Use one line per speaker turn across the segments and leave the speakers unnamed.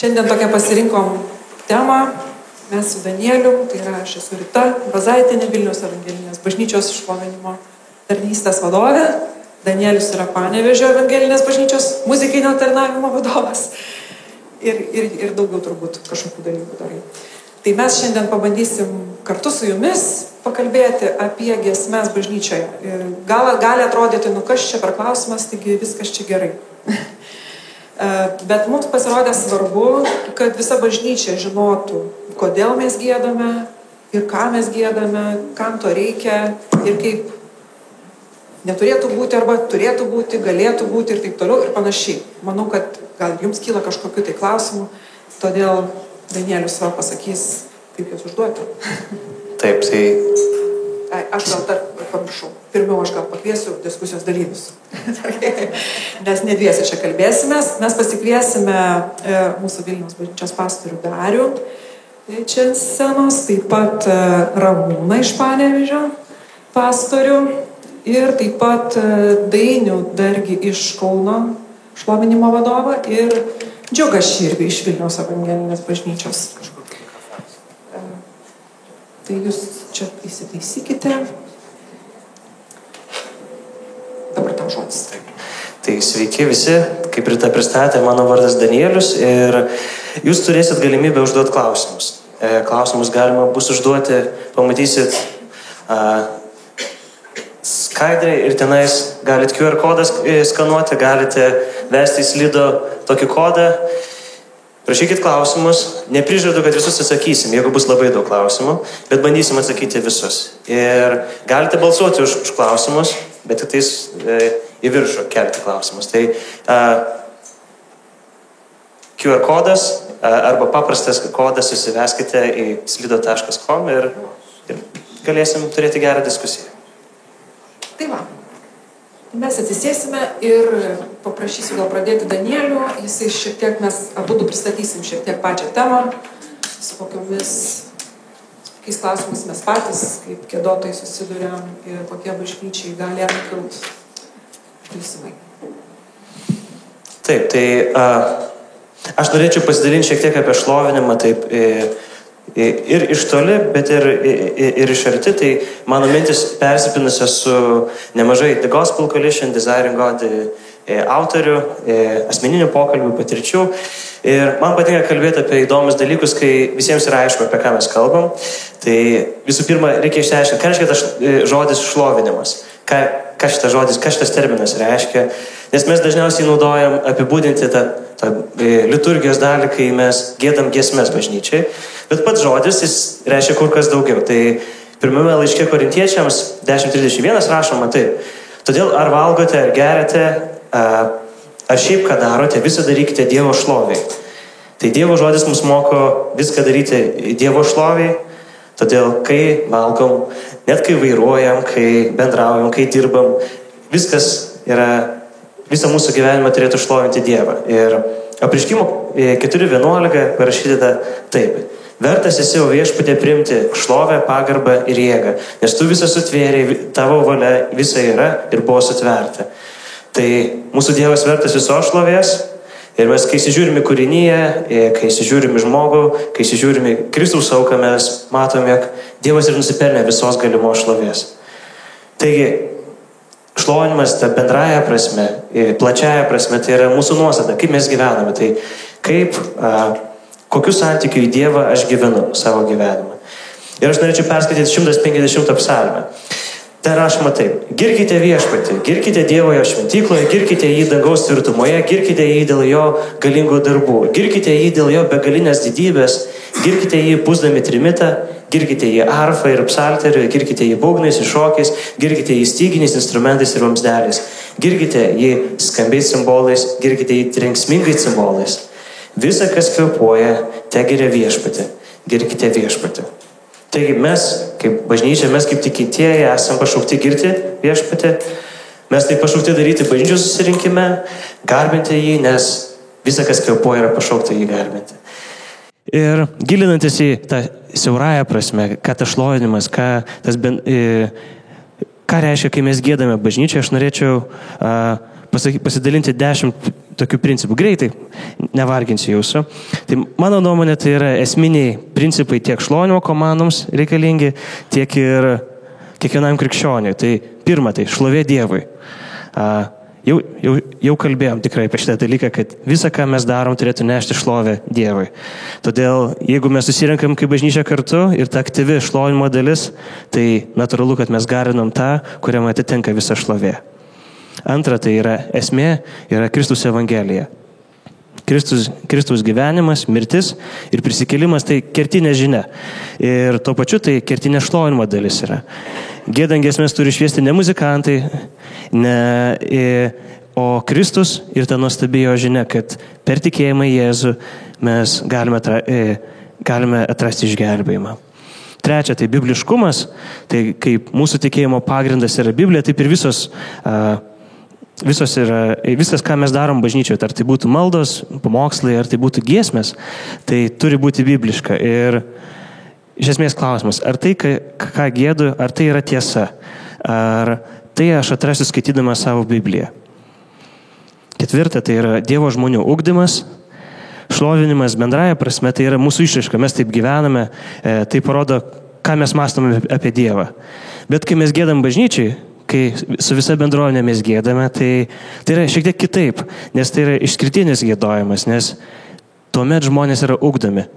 Šiandien tokią pasirinkom temą. Mes su Danieliu, tai yra aš esu Rita Bazaitinė, Vilniaus evangelinės bažnyčios šlovinimo tarnystės vadovė. Danielius yra Panevėžio evangelinės bažnyčios muzikinio tarnavimo vadovas. Ir daugiau turbūt kažkokių dalykų darai. Tai mes šiandien pabandysim kartu su jumis pakalbėti apie giesmes bažnyčioje. Ir gali atrodyti, kas čia per klausimas, taigi viskas čia gerai. Bet mums pasirodė svarbu, kad visa bažnyčia žinotų, kodėl mes giedame ir ką mes giedame, kam to reikia ir kaip neturėtų būti arba turėtų būti, galėtų būti ir taip toliau ir panašiai. Manau, kad gal jums kyla kažkokiu tai klausimu, todėl Danielius savo pasakys, kaip jūs užduoti.
Taip, tai...
Aš gal pamiršau. Pirmiau aš gal pakviesiu diskusijos dalyvius. Nes ne dviese čia kalbėsimės. Mes pasikviesime mūsų Vilniaus bažnyčios pastorių Darių čia scenos, taip pat Ramūną iš Panevėžio pastorių ir taip pat Dainių Dargį iš Kauno šlovinimo vadovą ir Džiugą Širvį iš Vilniaus evangelinės bažnyčios. Tai jūs čia įsitaisykite. Dabar tau žodis.
Tai sveiki visi, kaip Rita pristatė, mano vardas Danielius ir jūs turėsit galimybę užduoti klausimus. Klausimus galima bus užduoti, pamatysit skaidrį ir tenais galit QR kodą skanuoti, galite vesti į slido tokį kodą. Prašykit klausimus, neprižadu, kad visus atsakysim, jeigu bus labai daug klausimų, bet bandysim atsakyti visus. Ir galite balsuoti už klausimus, bet tik tais į viršų kelti klausimus. Tai QR kodas arba paprastas kodas įsiveskite į slido.com ir galėsim turėti gerą diskusiją.
Tai va. Mes atsisėsime ir paprašysiu gal pradėti Danielių. Jisai šiek tiek, mes abudu pristatysim šiek tiek pačią temą, su kokiais klausimais mes patys, kaip giedotojai susiduriam ir kokie bažnyčiai gali kilti klausimai.
Taip, tai aš norėčiau pasidalinti šiek tiek apie šlovinimą, taip, ir iš toli, bet ir iš arti, tai mano mintis persipinusios su nemažai The Gospel Coalition, Desiring God autorių, asmeninių pokalbių, patirčių. Ir man patinka kalbėti apie įdomius dalykus, kai visiems yra aišku, apie ką mes kalbam. Tai visų pirma, reikia išsiaiškinti, ką reiškia tas žodis šlovinimas. Ką šitas žodis, ką šitas terminas reiškia. Nes mes dažniausiai naudojam apibūdinti tą liturgijos dalį, kai mes giedam giesmes bažnyčiai. Bet pats žodis, jis reiškia kur kas daugiau. Tai pirmame laiške Korintiečiams 10:31 rašoma taip. Todėl ar valgote, ar geriate, ar šiaip ką darote, visą darykite Dievo šloviai. Tai Dievo žodis mus moko viską daryti Dievo šloviai. Todėl kai valgom, net kai vairuojam, kai bendraujam, kai dirbam, visą mūsų gyvenimą turėtų šlovinti Dievą. Ir Apreiškimo 4:11 parašyta taip. Vertas esi, o Viešpatie, priimti šlovę, pagarbą ir jėgą, nes tu visą sutvėrei, tavo valia visa yra ir buvo sutverta. Tai mūsų Dievas vertas visos šlovės ir mes, kai įsižiūrime kūrinyje, kai įsižiūrime žmogų, kai įsižiūrime Kristaus auką, mes matom, jog Dievas ir nusipelnė visos galimos šlovės. Taigi, šlovinimas ta bendraja prasme, plačiaja prasme, tai yra mūsų nuostata, kaip mes gyvename, tai kokiu santykiu į Dievą aš gyvenu savo gyvenimą. Ir aš norėčiau perskaityti 150 psalmę. Ten rašoma taip. Girkite Viešpatį, girkite Dievo jo šventykloje, girkite jį dangaus tvirtumoje, girkite jį dėl jo galingų darbų, girkite jį dėl jo begalinės didybės, girkite jį pūsdami trimitą, girkite jį arfą ir psalteriu, girkite jį būgnais ir šokiais, girkite jį styginiais instrumentais ir vamsdeliais, girkite jį skambiais cimbolais, girkite jį trenksmingais cimbolais. Visa, kas kvėpuoja, tegiria Viešpatį, girkite Viešpatį. Taigi mes, kaip bažnyčia, mes kaip tikintieji esam pašaukti girti Viešpatį. Mes tai pašaukti daryti bažnyčios susirinkime, garbinti jį, nes visa, kas kvėpuoja, yra pašaukta jį garbinti. Ir gilinantis į tą siaurąją prasme, ką tas šlovinimas, ką reiškia, kai mes giedame bažnyčią, aš norėčiau pasidalinti 10 tokių principų. Greitai, nevarginsiu jūsų. Tai mano nuomonė, tai yra esminiai principai tiek šlovinimo komandoms reikalingi, tiek ir kiekvienam krikščioniui. Tai pirma, tai šlovė Dievui. Jau kalbėjom tikrai apie šitą dalyką, kad visą, ką mes darom, turėtų nešti šlovę Dievui. Todėl, jeigu mes susirinkam kaip bažnyčia kartu ir ta aktyvi šlovinimo dalis, tai natūralu, kad mes garinam tą, kuriam atitinka visa šlovė. Antra, tai yra esmė, yra Kristus Evangelija. Kristus gyvenimas, mirtis ir prisikėlimas tai kertinė žinia. Ir tuo pačiu tai kertinė šlovinimo dalis yra. Giedant giesmes turi šviesti ne muzikantai, o Kristus ir ta nuostabėjo žinia, kad per tikėjimą į Jėzų mes galime atrasti išgelbėjimą. Trečia, tai bibliškumas, tai kaip mūsų tikėjimo pagrindas yra Biblija, taip ir viskas, ką mes darom bažnyčioje, ar tai būtų maldos, pamokslai, ar tai būtų giesmės, tai turi būti bibliška. Ir iš esmės klausimas, ar tai, ką giedu, ar tai yra tiesa, ar tai aš atrasiu skaitydama savo Bibliją. Ketvirta, tai yra Dievo žmonių ugdymas, šlovinimas bendraja prasme, tai yra mūsų išraiška, mes taip gyvename, tai parodo, ką mes mąstome apie Dievą. Bet kai mes giedam bažnyčiai, kai su visa bendruomenė mes giedame, tai yra šiek tiek kitaip, nes tai yra išskirtinis giedojimas, nes tuomet žmonės yra ugdomi.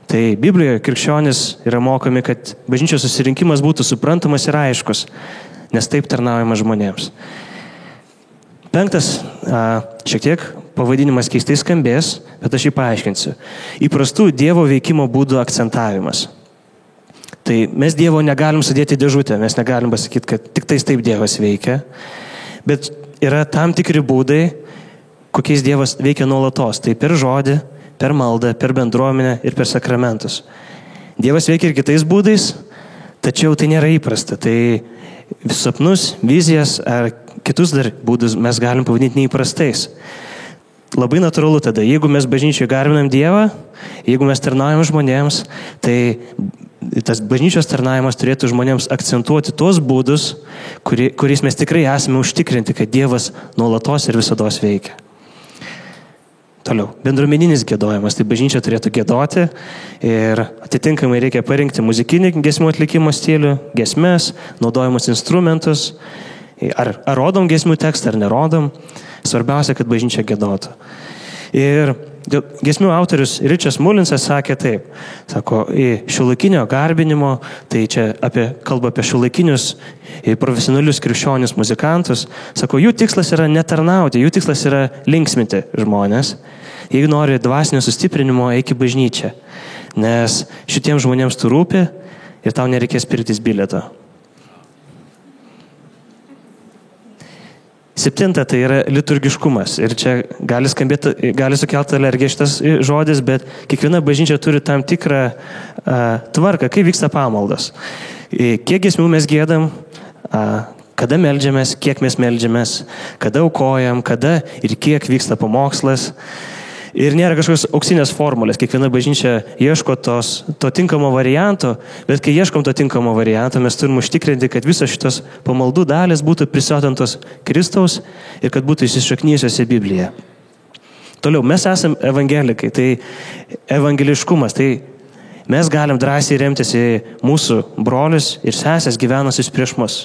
Tai Biblijoje krikščionys yra mokomi, kad bažnyčios susirinkimas būtų suprantamas ir aiškus, nes taip tarnaujama žmonėms. Penktas, šiek tiek pavadinimas keistai skambės, bet aš jį paaiškinsiu. Įprastų Dievo veikimo būdų akcentavimas. Tai mes Dievo negalim sudėti dėžutę, mes negalim pasakyti, kad tik tais taip Dievas veikia, bet yra tam tikri būdai, kokiais Dievas veikia nuolatos. Tai per žodį, per maldą, per bendruomenę ir per sakramentus. Dievas veikia ir kitais būdais, tačiau tai nėra įprasta. Tai sapnus, vizijas ar kitus dar būdus mes galim pavadinti neįprastais. Labai natūralu tada, jeigu mes bažnyčioje garbinam Dievą, jeigu mes tarnaujam žmonėms, tai tas bažnyčios tarnavimas turėtų žmonėms akcentuoti tuos būdus, kuriais mes tikrai esame užtikrinti, kad Dievas nuolatos ir visados veikia. Toliau, bendruomeninis giedojimas, tai bažnyčia turėtų giedoti ir atitinkamai reikia parinkti muzikinį giesmių atlikimo stilių, giesmes, naudojimus instrumentus, ar rodom giesmių tekstą, ar nerodom. Svarbiausia, kad bažnyčia giedotų. Ir giesmių autorius Ričas Mulinsas sakė taip, sako, šiuolaikinio garbinimo, tai čia kalba apie šiuolaikinius profesionalius krikščionius muzikantus, sako, jų tikslas yra netarnauti, jų tikslas yra linksminti žmonės. Jeigu nori dvasinio sustiprinimo, eik į bažnyčią, nes šitiems žmonėms tu rūpi ir tau nereikės pirktis bilieto. Septinta, tai yra liturgiškumas. Ir čia gali sukelti alergiją šitas žodis, bet kiekviena bažnyčia turi tam tikrą tvarką, kaip vyksta pamaldos. Kiek giesmių mes giedam, kada meldžiamės, kiek mes meldžiamės, kada aukojam, kada ir kiek vyksta pamokslas. Ir nėra kažkokios auksinės formulės. Kiekviena bažnyčia ieško to tinkamo varianto, bet kai ieškom to tinkamo varianto, mes turim užtikrinti, kad visos šitos pamaldų dalis būtų prisotintos Kristaus ir kad būtų įsišaknyjusios į Bibliją. Toliau, mes esame evangelikai, tai evangeliškumas, tai mes galim drąsiai remtis į mūsų brolius ir sesės gyvenusius prieš mus.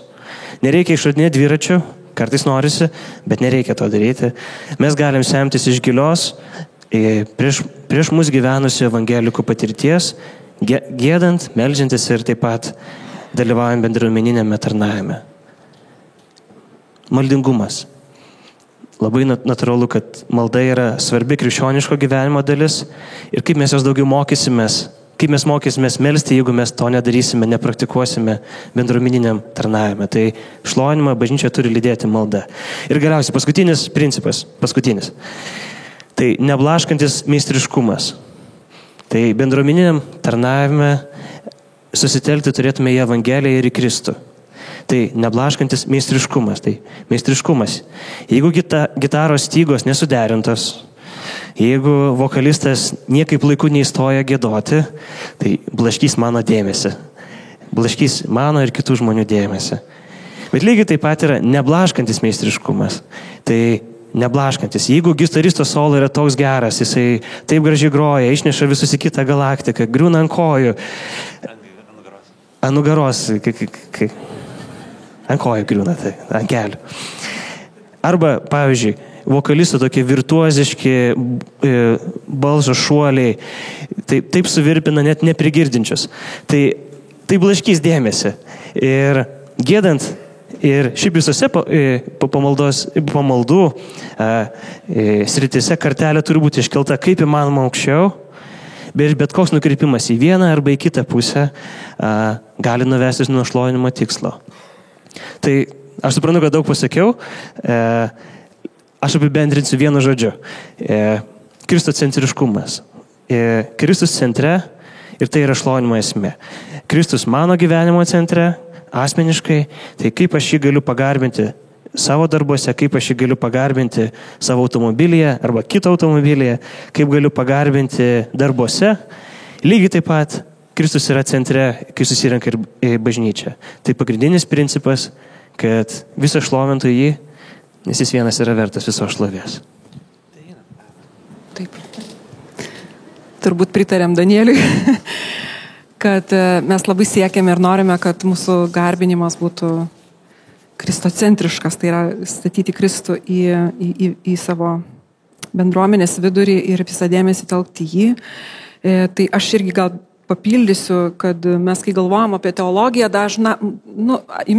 Nereikia išradinėti dviračių, kartais norisi, bet nereikia to daryti. Mes galim semtis iš gilios, prieš mus gyvenusių evangelikų patirties, giedant, meldžiantis ir taip pat dalyvaujant bendruomeninėme tarnavime. Maldingumas. Labai natūralu, kad malda yra svarbi krikščioniško gyvenimo dalis ir kaip mes jos daugiau mokysimės, kaip mes mokysimės melsti, jeigu mes to nedarysime, nepraktikuosime bendruomeniniam tarnavime. Tai šlovinimą bažnyčia turi lydėti malda. Ir galiausiai paskutinis principas, tai neblaškantis meistriškumas. Tai bendruomeniniam tarnavime susitelkti turėtume į Evangeliją ir į Kristų. Tai neblaškantis meistriškumas. Tai meistriškumas. Jeigu gitaros stygos nesuderintos, jeigu vokalistas niekaip laiku neįstoja giedoti, tai blaškys mano dėmesį. Blaškys mano ir kitų žmonių dėmesį. Bet lygiai taip pat yra neblaškantis meistriškumas. Tai neblaškantis. Jeigu gitaristas solo yra toks geras, jisai taip gražiai groja, išneša visus į kitą galaktiką, griūna ant kojų. Ant nugaros. Ant kojų griūna, tai ant kelių. Arba, pavyzdžiui, vokalistų tokie virtuoziški balso šuoliai, taip suvirpina net neprigirdinčius. Tai blaškys dėmesį. Ir giedant, ir šiaip visose pamaldų sritise kartelė turi būti iškelta kaip įmanoma aukščiau, bet koks nukreipimas į vieną arba į kitą pusę gali nuvestis nuo šlovinimo tikslo. Tai aš suprantu, kad daug pasakiau, aš apibendrinsiu vienu žodžiu. Kristocentriškumas. Kristus centre ir tai yra šlovinimo esmė. Kristus mano gyvenimo centre, asmeniškai, tai kaip aš jį galiu pagarbinti savo darbuose, kaip aš jį galiu pagarbinti savo automobilyje arba kito automobilyje, kaip galiu pagarbinti darbuose. Lygiai taip pat Kristus yra centre, kai susirenka ir bažnyčia. Tai pagrindinis principas, kad visą šlovintų jį, nes jis vienas yra vertas viso šlovės.
Taip. Turbūt pritarėm Danieliui, kad mes labai siekiame ir norime, kad mūsų garbinimas būtų kristocentriškas, tai yra statyti Kristų į savo bendruomenės vidurį ir visą dėmesį telkti jį. Tai aš irgi gal papildysiu, kad mes, kai galvojam apie teologiją,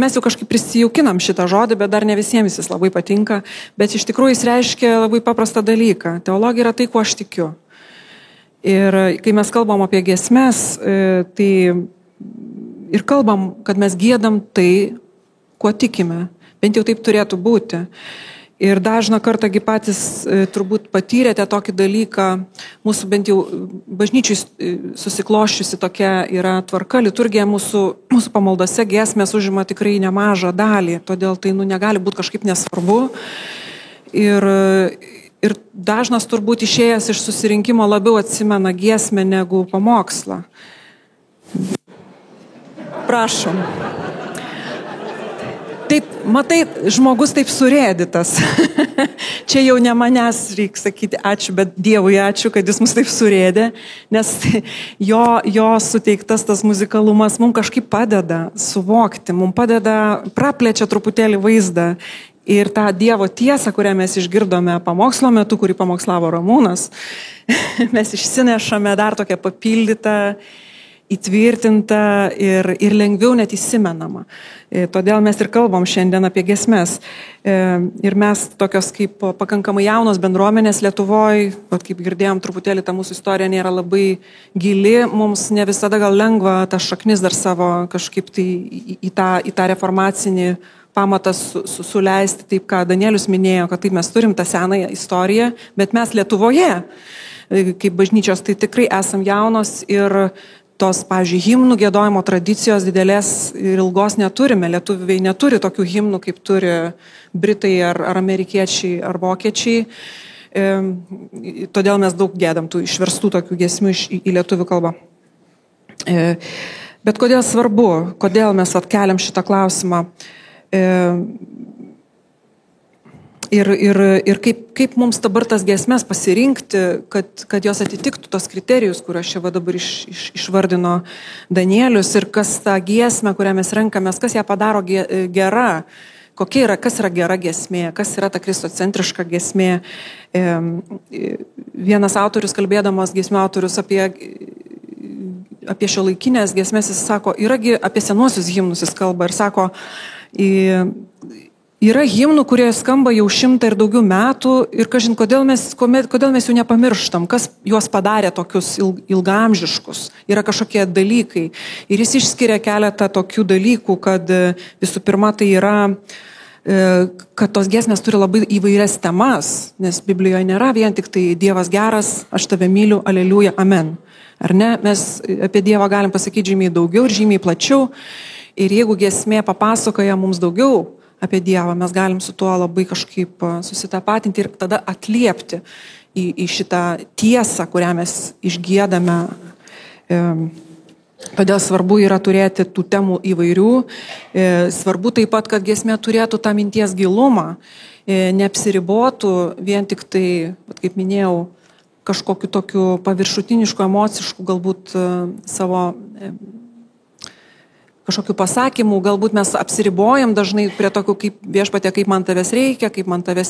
mes jau kažkaip prisijaukinam šitą žodį, bet dar ne visiems jis labai patinka, bet iš tikrųjų jis reiškia labai paprastą dalyką. Teologija yra tai, kuo aš tikiu. Ir kai mes kalbam apie giesmes, tai ir kalbam, kad mes giedam tai, kuo tikime. Bent jau taip turėtų būti. Ir dažną kartągi patys turbūt patyrėte tokį dalyką, mūsų bent jau bažnyčiai susikloščiusi tokia yra tvarka, liturgija mūsų pamaldose giesmės užima tikrai nemažą dalį, todėl tai negali būti kažkaip nesvarbu. Ir dažnas turbūt išėjęs iš susirinkimo labiau atsimena giesmę negu pamokslą. Prašom. Taip, matai, žmogus taip surėdytas. Čia jau ne manęs reikia sakyti ačiū, bet Dievui ačiū, kad jis mus taip surėdė, nes jo suteiktas tas muzikalumas mums kažkaip padeda suvokti, mums padeda, praplečia truputėlį vaizdą. Ir tą Dievo tiesą, kurią mes išgirdome pamokslo metu, kurį pamokslavo Ramūnas, mes išsinešame dar tokią papildytą, įtvirtintą ir lengviau net įsimenamą. Todėl mes ir kalbam šiandien apie giesmes. Ir mes tokios kaip pakankamai jaunos bendruomenės Lietuvoje, kaip girdėjom, truputėlį ta mūsų istorija nėra labai gili, mums ne visada gal lengva tą šaknis dar savo kažkaip tai į tą reformacinį pamatas suleisti, taip ką Danielius minėjo, kad taip mes turim tą senąją istoriją, bet mes Lietuvoje, kaip bažnyčios, tai tikrai esam jaunos ir tos, pavyzdžiui, himnų giedojimo tradicijos didelės ir ilgos neturime. Lietuviai neturi tokių himnų, kaip turi Britai ar amerikiečiai ar vokiečiai. Todėl mes daug giedam tų išverstų tokių giesmių į lietuvių kalbą. Bet kodėl svarbu, kodėl mes atkeliam šitą klausimą? Ir kaip mums dabar tas giesmes pasirinkti, kad jos atitiktų tos kriterijus, kuriuos čia dabar išvardino Danielius, ir kas tą giesmę, kurią mes renkamės, kas ją padaro gera, kas yra gera giesmė, kas yra ta kristocentriška giesmė. Vienas autorius, kalbėdamas giesmių autorius apie šiuolaikinės giesmės, jis sako, apie senuosius himnus jis kalba ir sako, yra himnų, kurie skamba jau 100 ir daugiau metų ir kažin, kodėl mes jų nepamirštam, kas juos padarė tokius ilgaamžiškus, yra kažkokie dalykai. Ir jis išskiria keletą tokių dalykų, kad visų pirma tai yra, kad tos giesmės turi labai įvairias temas, nes Biblijoje nėra vien tik tai Dievas geras, aš tave myliu, aleliuja, amen. Ar ne? Mes apie Dievą galim pasakyti žymiai daugiau ir žymiai plačiau. Ir jeigu giesmė papasakoja mums daugiau apie Dievą, mes galim su tuo labai kažkaip susitapatinti ir tada atliepti į šitą tiesą, kurią mes išgiedame. Todėl svarbu yra turėti tų temų įvairių. Svarbu taip pat, kad giesmė turėtų tą minties gilumą. neapsiribotų vien tik tai, kaip minėjau, kažkokiu tokiu paviršutinišku, emocišku, galbūt savo kažkokių pasakymų, galbūt mes apsiribojam dažnai prie tokių kaip Viešpatie, kaip man tavęs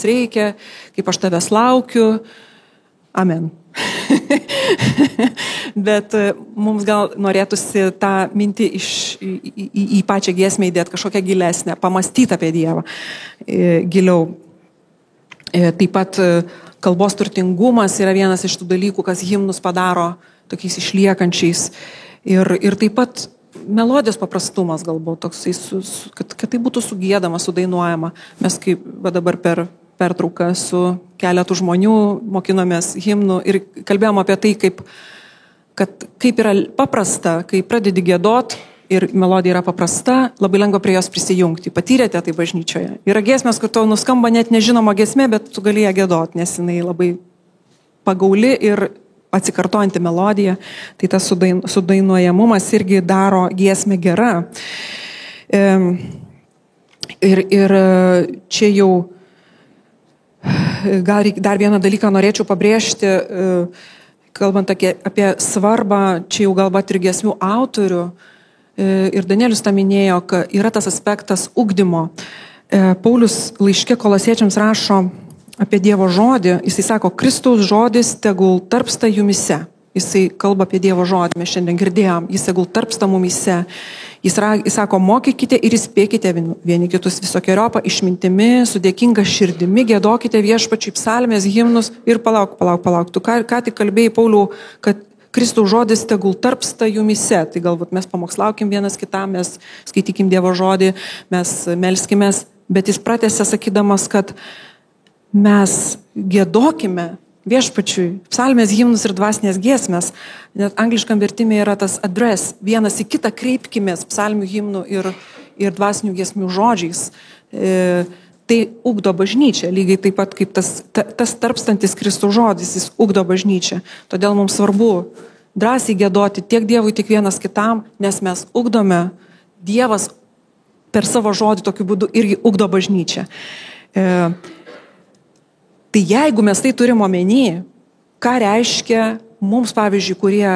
reikia, kaip aš tavęs laukiu. Amen. Bet mums gal norėtųsi tą mintį į pačią giesmę įdėti kažkokią gilesnę, pamastyti apie Dievą giliau. Taip pat kalbos turtingumas yra vienas iš tų dalykų, kas himnus padaro tokiais išliekančiais. Ir taip pat melodijos paprastumas galbūt toksai, kad tai būtų sugiedama, sudainuojama. Mes kaip dabar per pertrauką su keletu žmonių mokinomės himnų ir kalbėjom apie tai, kaip yra paprasta, kai pradedi giedot ir melodija yra paprasta, labai lengva prie jos prisijungti. Patyrėte tai bažnyčioje. Yra giesmės, kur tau nuskamba net nežinoma giesmė, bet tu gali ją giedot, nes jinai labai pagauli ir atsikartojanti melodija, tai tas sudainuojamumas irgi daro giesmę gerą. Ir čia jau gal dar vieną dalyką norėčiau pabrėžti, kalbant apie svarbą, čia jau galbūt ir giesmių autorių, ir Danielius tą minėjo, kad yra tas aspektas ugdymo. Paulius laiške Kolosiečiams rašo apie Dievo žodį, jisai sako, Kristaus žodis tegul tarpsta jumise. Jisai kalba apie Dievo žodį, mes šiandien girdėjom, jis tegul tarpsta mumise. Jis sako, mokykite ir įspėkite vieni kitus visokiojopą išmintimi, su dėkinga širdimi, giedokite Viešpačiui psalmės, himnus ir palauk. Tu ką tik kalbėjai, Pauliau, kad Kristaus žodis tegul tarpsta jumise. Tai galbūt mes pamokslaukim vienas kitam, mes skaitykim Dievo žodį, mes melskimės, bet jis pratęsė sakydamas, kad mes giedokime Viešpačiui psalmės, himnus ir dvasinės giesmės. Net angliškam vertime yra tas address, vienas į kitą kreipkimės psalmių, himnų ir dvasinių giesmių žodžiais. Tai ugdo bažnyčią, lygiai taip pat kaip tas tarpstantis Kristaus žodis, jis ugdo bažnyčią. Todėl mums svarbu drąsiai giedoti tiek Dievui, tiek vienas kitam, nes mes ugdome, Dievas per savo žodį tokiu būdu irgi ugdo bažnyčią. Tai jeigu mes tai turim omeny, ką reiškia mums, pavyzdžiui, kurie,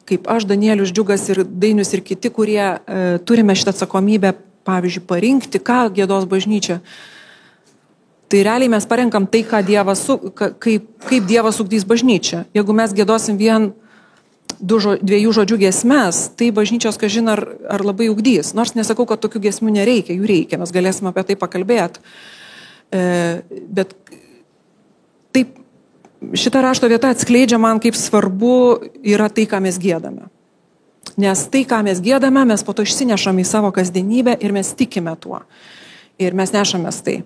kaip aš, Danielius Džiugas ir Dainius ir kiti, kurie turime šitą atsakomybę, pavyzdžiui, parinkti, ką giedos bažnyčia, tai realiai mes parenkam tai, kaip Dievas ugdys bažnyčią. Jeigu mes giedosim vien dviejų žodžių giesmes, tai bažnyčios, kažin ar labai ugdys. Nors nesakau, kad tokių giesmių nereikia, jų reikia, mes galėsime apie tai pakalbėti. Bet taip, šita rašto vieta atskleidžia man, kaip svarbu yra tai, ką mes giedame. Nes tai, ką mes giedame, mes po to išsinešam į savo kasdienybę ir mes tikime tuo. Ir mes nešamės tai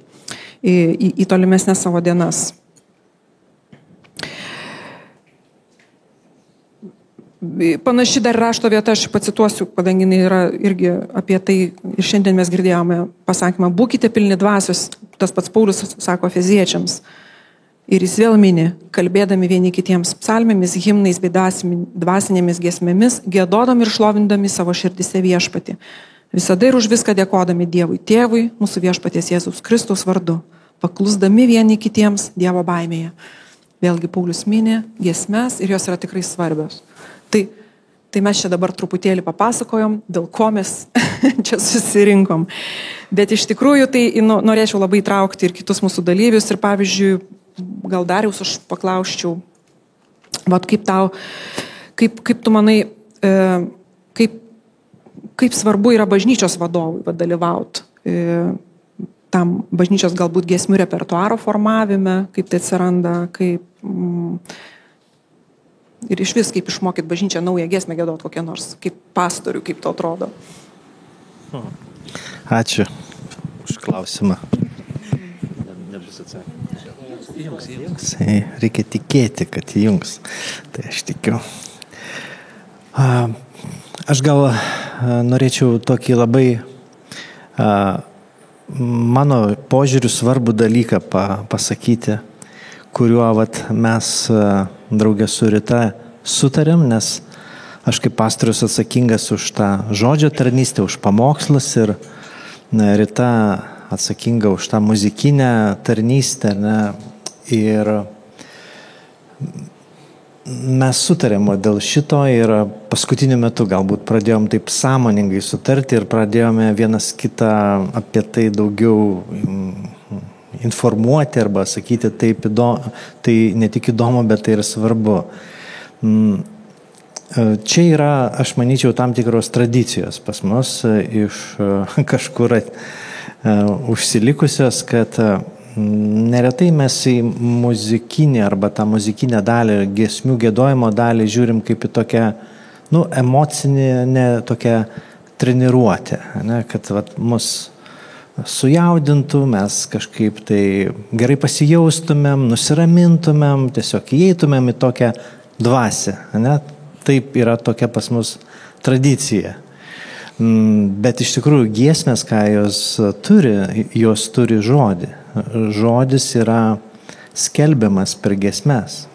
į tolimesnės savo dienas. Panaši dar rašto vieta, aš pacituosiu, kadangi yra irgi apie tai, ir šiandien mes girdėjome pasakymą, būkite pilni dvasios, tas pats Paulius sako Efeziečiams. Ir jis vėl mini, kalbėdami vieni kitiems psalmėmis, himnais bei dvasinėmis giesmėmis, giedodami ir šlovindami savo širdise Viešpatį. Visada ir už viską dėkodami Dievui Tėvui, mūsų Viešpaties Jėzaus Kristaus vardu, paklusdami vieni kitiems Dievo baimėje. Vėlgi Paulius mini giesmes ir jos yra tikrai svarbios. Tai mes čia dabar truputėlį papasakojom, dėl ko mes čia susirinkom. Bet iš tikrųjų tai norėčiau labai traukti ir kitus mūsų dalyvius ir pavyzdžiui, gal Dariaus aš paklausčiau, kaip tu manai, kaip svarbu yra bažnyčios vadovui dalyvauti tam bažnyčios galbūt giesmių repertuaro formavime, kaip tai atsiranda, ir iš vis kaip išmokyti bažnyčią naują giesmę giedot kokią nors, kaip pastorių, kaip to atrodo.
Ačiū už klausimą. Reikia tikėti, kad įjungs. Tai aš tikiu. Aš gal norėčiau tokį labai mano požiūrių svarbų dalyką pasakyti, kuriuo mes draugė su Rita sutarėm, nes aš kaip pastorius atsakingas už tą žodžio tarnystę, už pamokslus ir Rita atsakinga už tą muzikinę tarnystę, ne? Ir mes sutarėm dėl šito ir paskutiniu metu galbūt pradėjom taip sąmoningai sutarti ir pradėjome vienas kitą apie tai daugiau informuoti arba sakyti taip tai ne tik įdomu, bet tai ir svarbu. Čia yra, aš manyčiau, tam tikros tradicijos pas mus iš kažkur užsilikusios, kad neretai mes į muzikinę arba tą muzikinę dalį, giesmių giedojimo dalį žiūrim kaip į tokią, emocinį, ne tokią treniruotę, ne, kad mus sujaudintų, mes kažkaip tai gerai pasijaustumėm, nusiramintumėm, tiesiog įeitumėm į tokią dvasią, ne, taip yra tokia pas mus tradicija. Bet iš tikrųjų giesmės, ką jos turi žodį. Žodis yra skelbiamas per giesmes.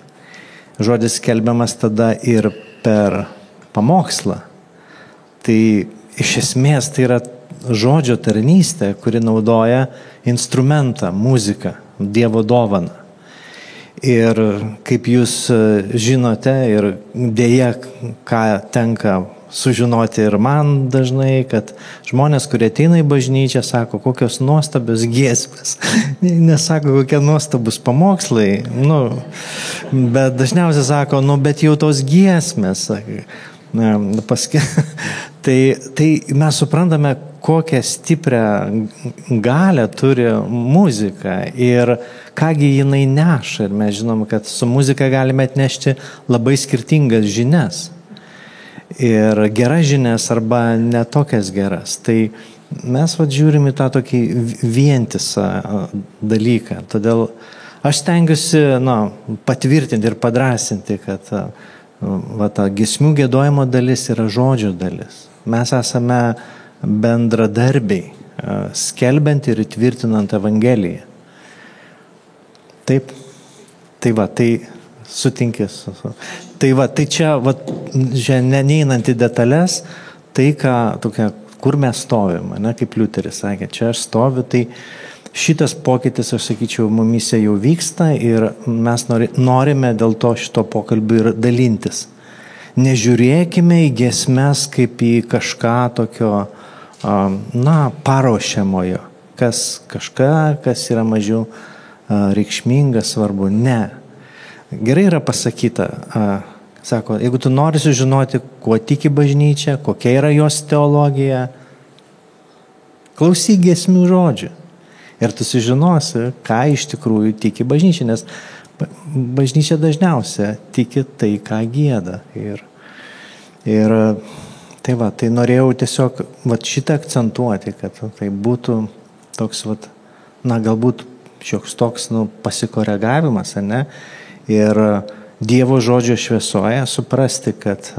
Žodis skelbiamas tada ir per pamokslą. Tai iš esmės tai yra žodžio tarnystė, kuri naudoja instrumentą, muziką, Dievo dovaną. Ir kaip jūs žinote ir dėja, ką tenka sužinoti ir man dažnai, kad žmonės, kurie ateina į bažnyčią, sako, kokios nuostabios giesmės. Nesako, kokie nuostabus pamokslai, bet dažniausiai sako, bet jau tos giesmės. Tai mes suprantame, kokią stiprią galę turi muzika ir kągi jinai neša. Ir mes žinom, kad su muzika galime atnešti labai skirtingas žinias. Ir geras žinias arba netokias geras. Tai mes žiūrim į tą tokį vientisą dalyką. Todėl aš stengiuosi patvirtinti ir padrasinti, kad ta giesmių giedojimo dalis yra žodžio dalis. Mes esame bendradarbiai, skelbiant ir įtvirtinant Evangeliją. Taip. Tai sutinkis. Tai čia neinant į detalės, tai kur mes stovim, kaip Liuteris sakė, čia aš stoviu, tai šitas pokytis, aš sakyčiau, mumise jau vyksta ir mes norime dėl to šito pokalbio ir dalintis. Nežiūrėkime į giesmes kaip į kažką tokio, paruošiamojo, kas yra mažiau reikšminga, svarbu. Ne. Gerai yra pasakyta, sako, jeigu tu nori sužinoti, kuo tiki bažnyčia, kokia yra jos teologija, klausyk giesmių žodžių. Ir tu sužinosi, ką iš tikrųjų tiki bažnyčia, nes bažnyčia dažniausia tiki tai, ką gieda. Ir tai norėjau tiesiog šitą akcentuoti, kad tai būtų toks, galbūt šioks toks pasikoregavimas, ne? Ir Dievo žodžio šviesoje suprasti, kad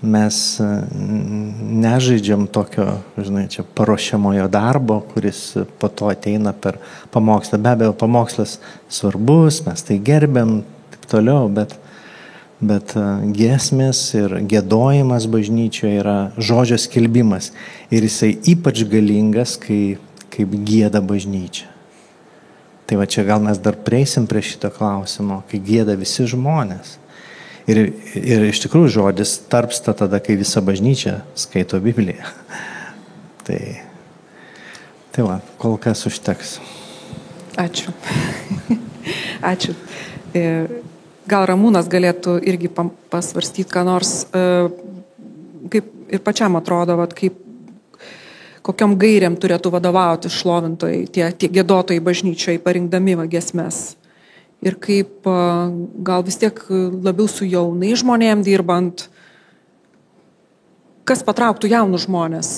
mes nežaidžiam tokio, čia paruošiamojo darbo, kuris po to ateina per pamokslą. Be abejo, pamokslas svarbus, mes tai gerbiam, taip toliau, bet giesmės ir giedojimas bažnyčioje yra žodžio skelbimas. Ir jisai ypač galingas, kaip gieda bažnyčia. Tai čia gal mes dar prieisim prie šito klausimo, kai gieda visi žmonės. Ir iš tikrųjų žodis tarpsta tada, kai visa bažnyčia skaito Bibliją. Tai kol kas užteks.
Ačiū. Ačiū. Gal Ramūnas galėtų irgi pasvarstyti, ką nors, kaip ir pačiam atrodo, kaip kokiom gairiam turėtų vadovauti šlovintojai, tie giedotojai bažnyčioje, parinkdami giesmes. Ir kaip gal vis tiek labiau su jaunai žmonėm dirbant, kas patrauktų jaunus žmonės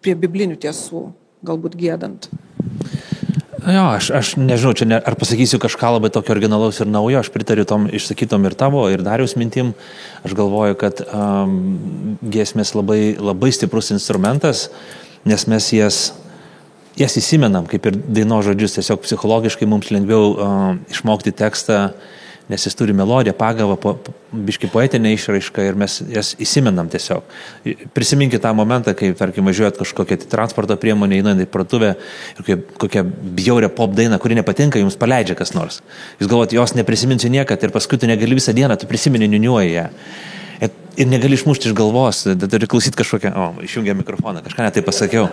prie biblinių tiesų, galbūt giedant.
Jo, aš nežinau, čia ar pasakysiu kažką labai tokio originalaus ir naujo, aš pritariu tom išsakytom ir tavo, ir Dariaus mintim. Aš galvoju, kad giesmės labai, labai stiprus instrumentas, nes mes jas įsimenam, kaip ir dainos žodžius, tiesiog psichologiškai mums lengviau išmokti tekstą, nes jis turi melodiją, pagavą, biški poetinę išraišką ir mes jas įsimenam tiesiog. Prisiminkite tą momentą, kai, tarkim, važiuojat kažkokią transporto priemonę, einant į parduotuvę ir kokią bjaurią pop dainą, kuri nepatinka, jums paleidžia kas nors. Jūs galvojat, jos neprisiminsiu niekad ir paskui tu negali visą dieną, tu prisimeni, niuniuoji ją. Ir negali išmušti iš galvos, turi klausyti kažkokią, išjungia mikrofoną, kažką netai pasakiau.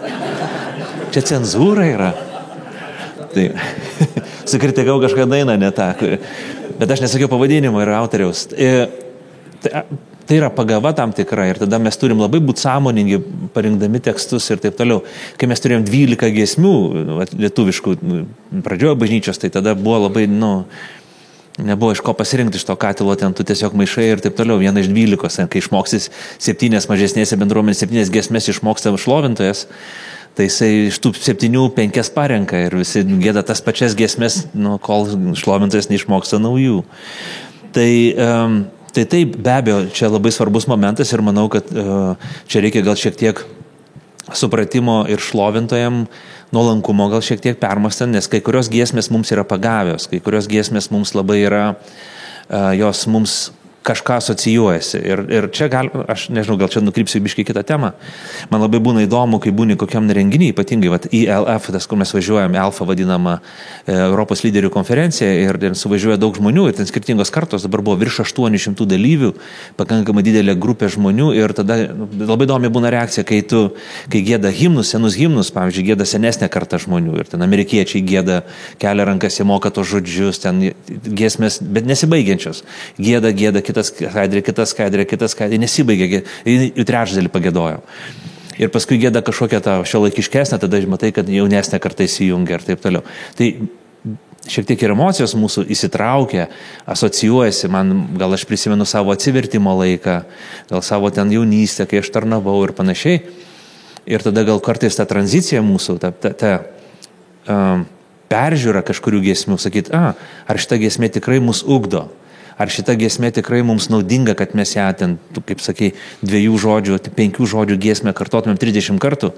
Čia cenzūra yra. Tai sukritikau kažką dainą ne tą, bet aš nesakiau pavadinimo ir autoriaus. Tai yra pagava tam tikra ir tada mes turim labai būti sąmoningi, parinkdami tekstus ir taip toliau. Kai mes turėjom 12 giesmių lietuviškų pradžioje bažnyčios, tai tada buvo labai, nebuvo iš ko pasirinkti iš to katilo, ten tu tiesiog maišai ir taip toliau, viena iš 12, kai išmoksis 7 mažesnėse bendruomenės, 7 giesmės išmoksta šlovintojas, tai jisai iš tų 7 5 parenka ir visi gėda tas pačias giesmės, kol šlovintojas neišmoksta naujų. Tai taip, be abejo, čia labai svarbus momentas ir manau, kad čia reikia gal šiek tiek supratimo ir šlovintojam, nuolankumo gal šiek tiek permąstant, nes kai kurios giesmės mums yra pagavios, kai kurios giesmės mums labai yra, jos mums kažką asocijuojasi. Ir čia aš nežinau, gal čia nukrypsiu biškai kitą temą. Man labai būna įdomu, kai būni kokiam renginį, ypatingai ILF, tas, kur mes važiuojame, Alfa vadinama Europos lyderių konferencija ir suvažiuoja daug žmonių ir ten skirtingos kartos, dabar buvo virš 800 dalyvių, pakankamai didelė grupė žmonių ir tada labai įdomi būna reakcija, kai gėda himnus, senus himnus, pavyzdžiui, gėda senesnė karta žmonių ir ten amerikiečiai gėda, kelia rankas, jie moka tos žodžius, ten giesmės, bet nesibaigiančios. Gėda, kitas skaidrė, nesibaigia, jų trečdalį pagėdojo. Ir paskui gėda kažkokią tą šiuolaikiškesnę, tada matai, kad jaunesnė kartą įsijungia ir taip toliau. Tai šiek tiek ir emocijos mūsų įsitraukia, asocijuojasi, gal aš prisimenu savo atsivertimo laiką, gal savo ten jaunystę, kai aš tarnavau ir panašiai. Ir tada gal kartais ta tranzicija mūsų, ta peržiūra kažkurių giesmių, sakyt, ar šita giesmė tikrai mus ugdo. Ar šita giesmė tikrai mums naudinga, kad mes ją ten, kaip sakai, 2 žodžių, 5 žodžių giesmę kartotumėm 30 kartų,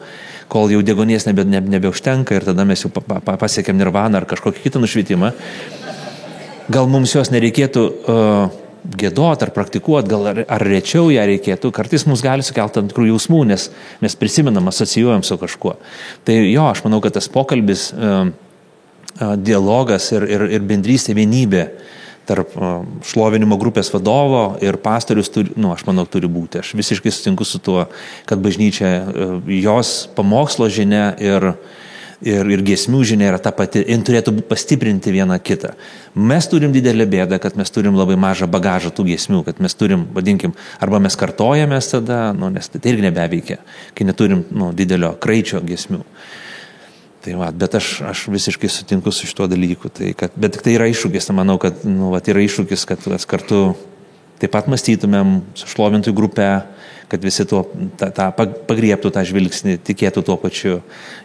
kol jau degonės nebeužtenka ir tada mes jau pasiekėm nirvaną ar kažkokį kitą nušvitimą. Gal mums jos nereikėtų gėdoti ar praktikuoti, gal ar rečiau ją reikėtų. Kartais mums gali sukelti tam tikrų jausmų, nes mes prisimenam, asocijuojam su kažkuo. Tai jo, aš manau, kad tas pokalbis, dialogas ir bendrystė, vienybė tarp šlovinimo grupės vadovo ir pastorius, aš manau, turi būti. Aš visiškai sutinku su tuo, kad bažnyčia, jos pamokslo žinia ir giesmių žinia yra ta pati, jin turėtų pastiprinti vieną kitą. Mes turim didelę bėdą, kad mes turim labai mažą bagažą tų giesmių, kad mes turim, vadinkim, arba mes kartojamės tada, nes tai irgi nebeveikia, kai neturim didelio kraičio giesmių. Tai bet aš visiškai sutinku su šituo dalyku. Bet tai yra iššūkis, manau, kad yra iššūkis, kad kartu taip pat mąstytumėm su šlovintojų grupe, kad visi pagriebtų tą žvilgsnį, tikėtų tuo pačiu.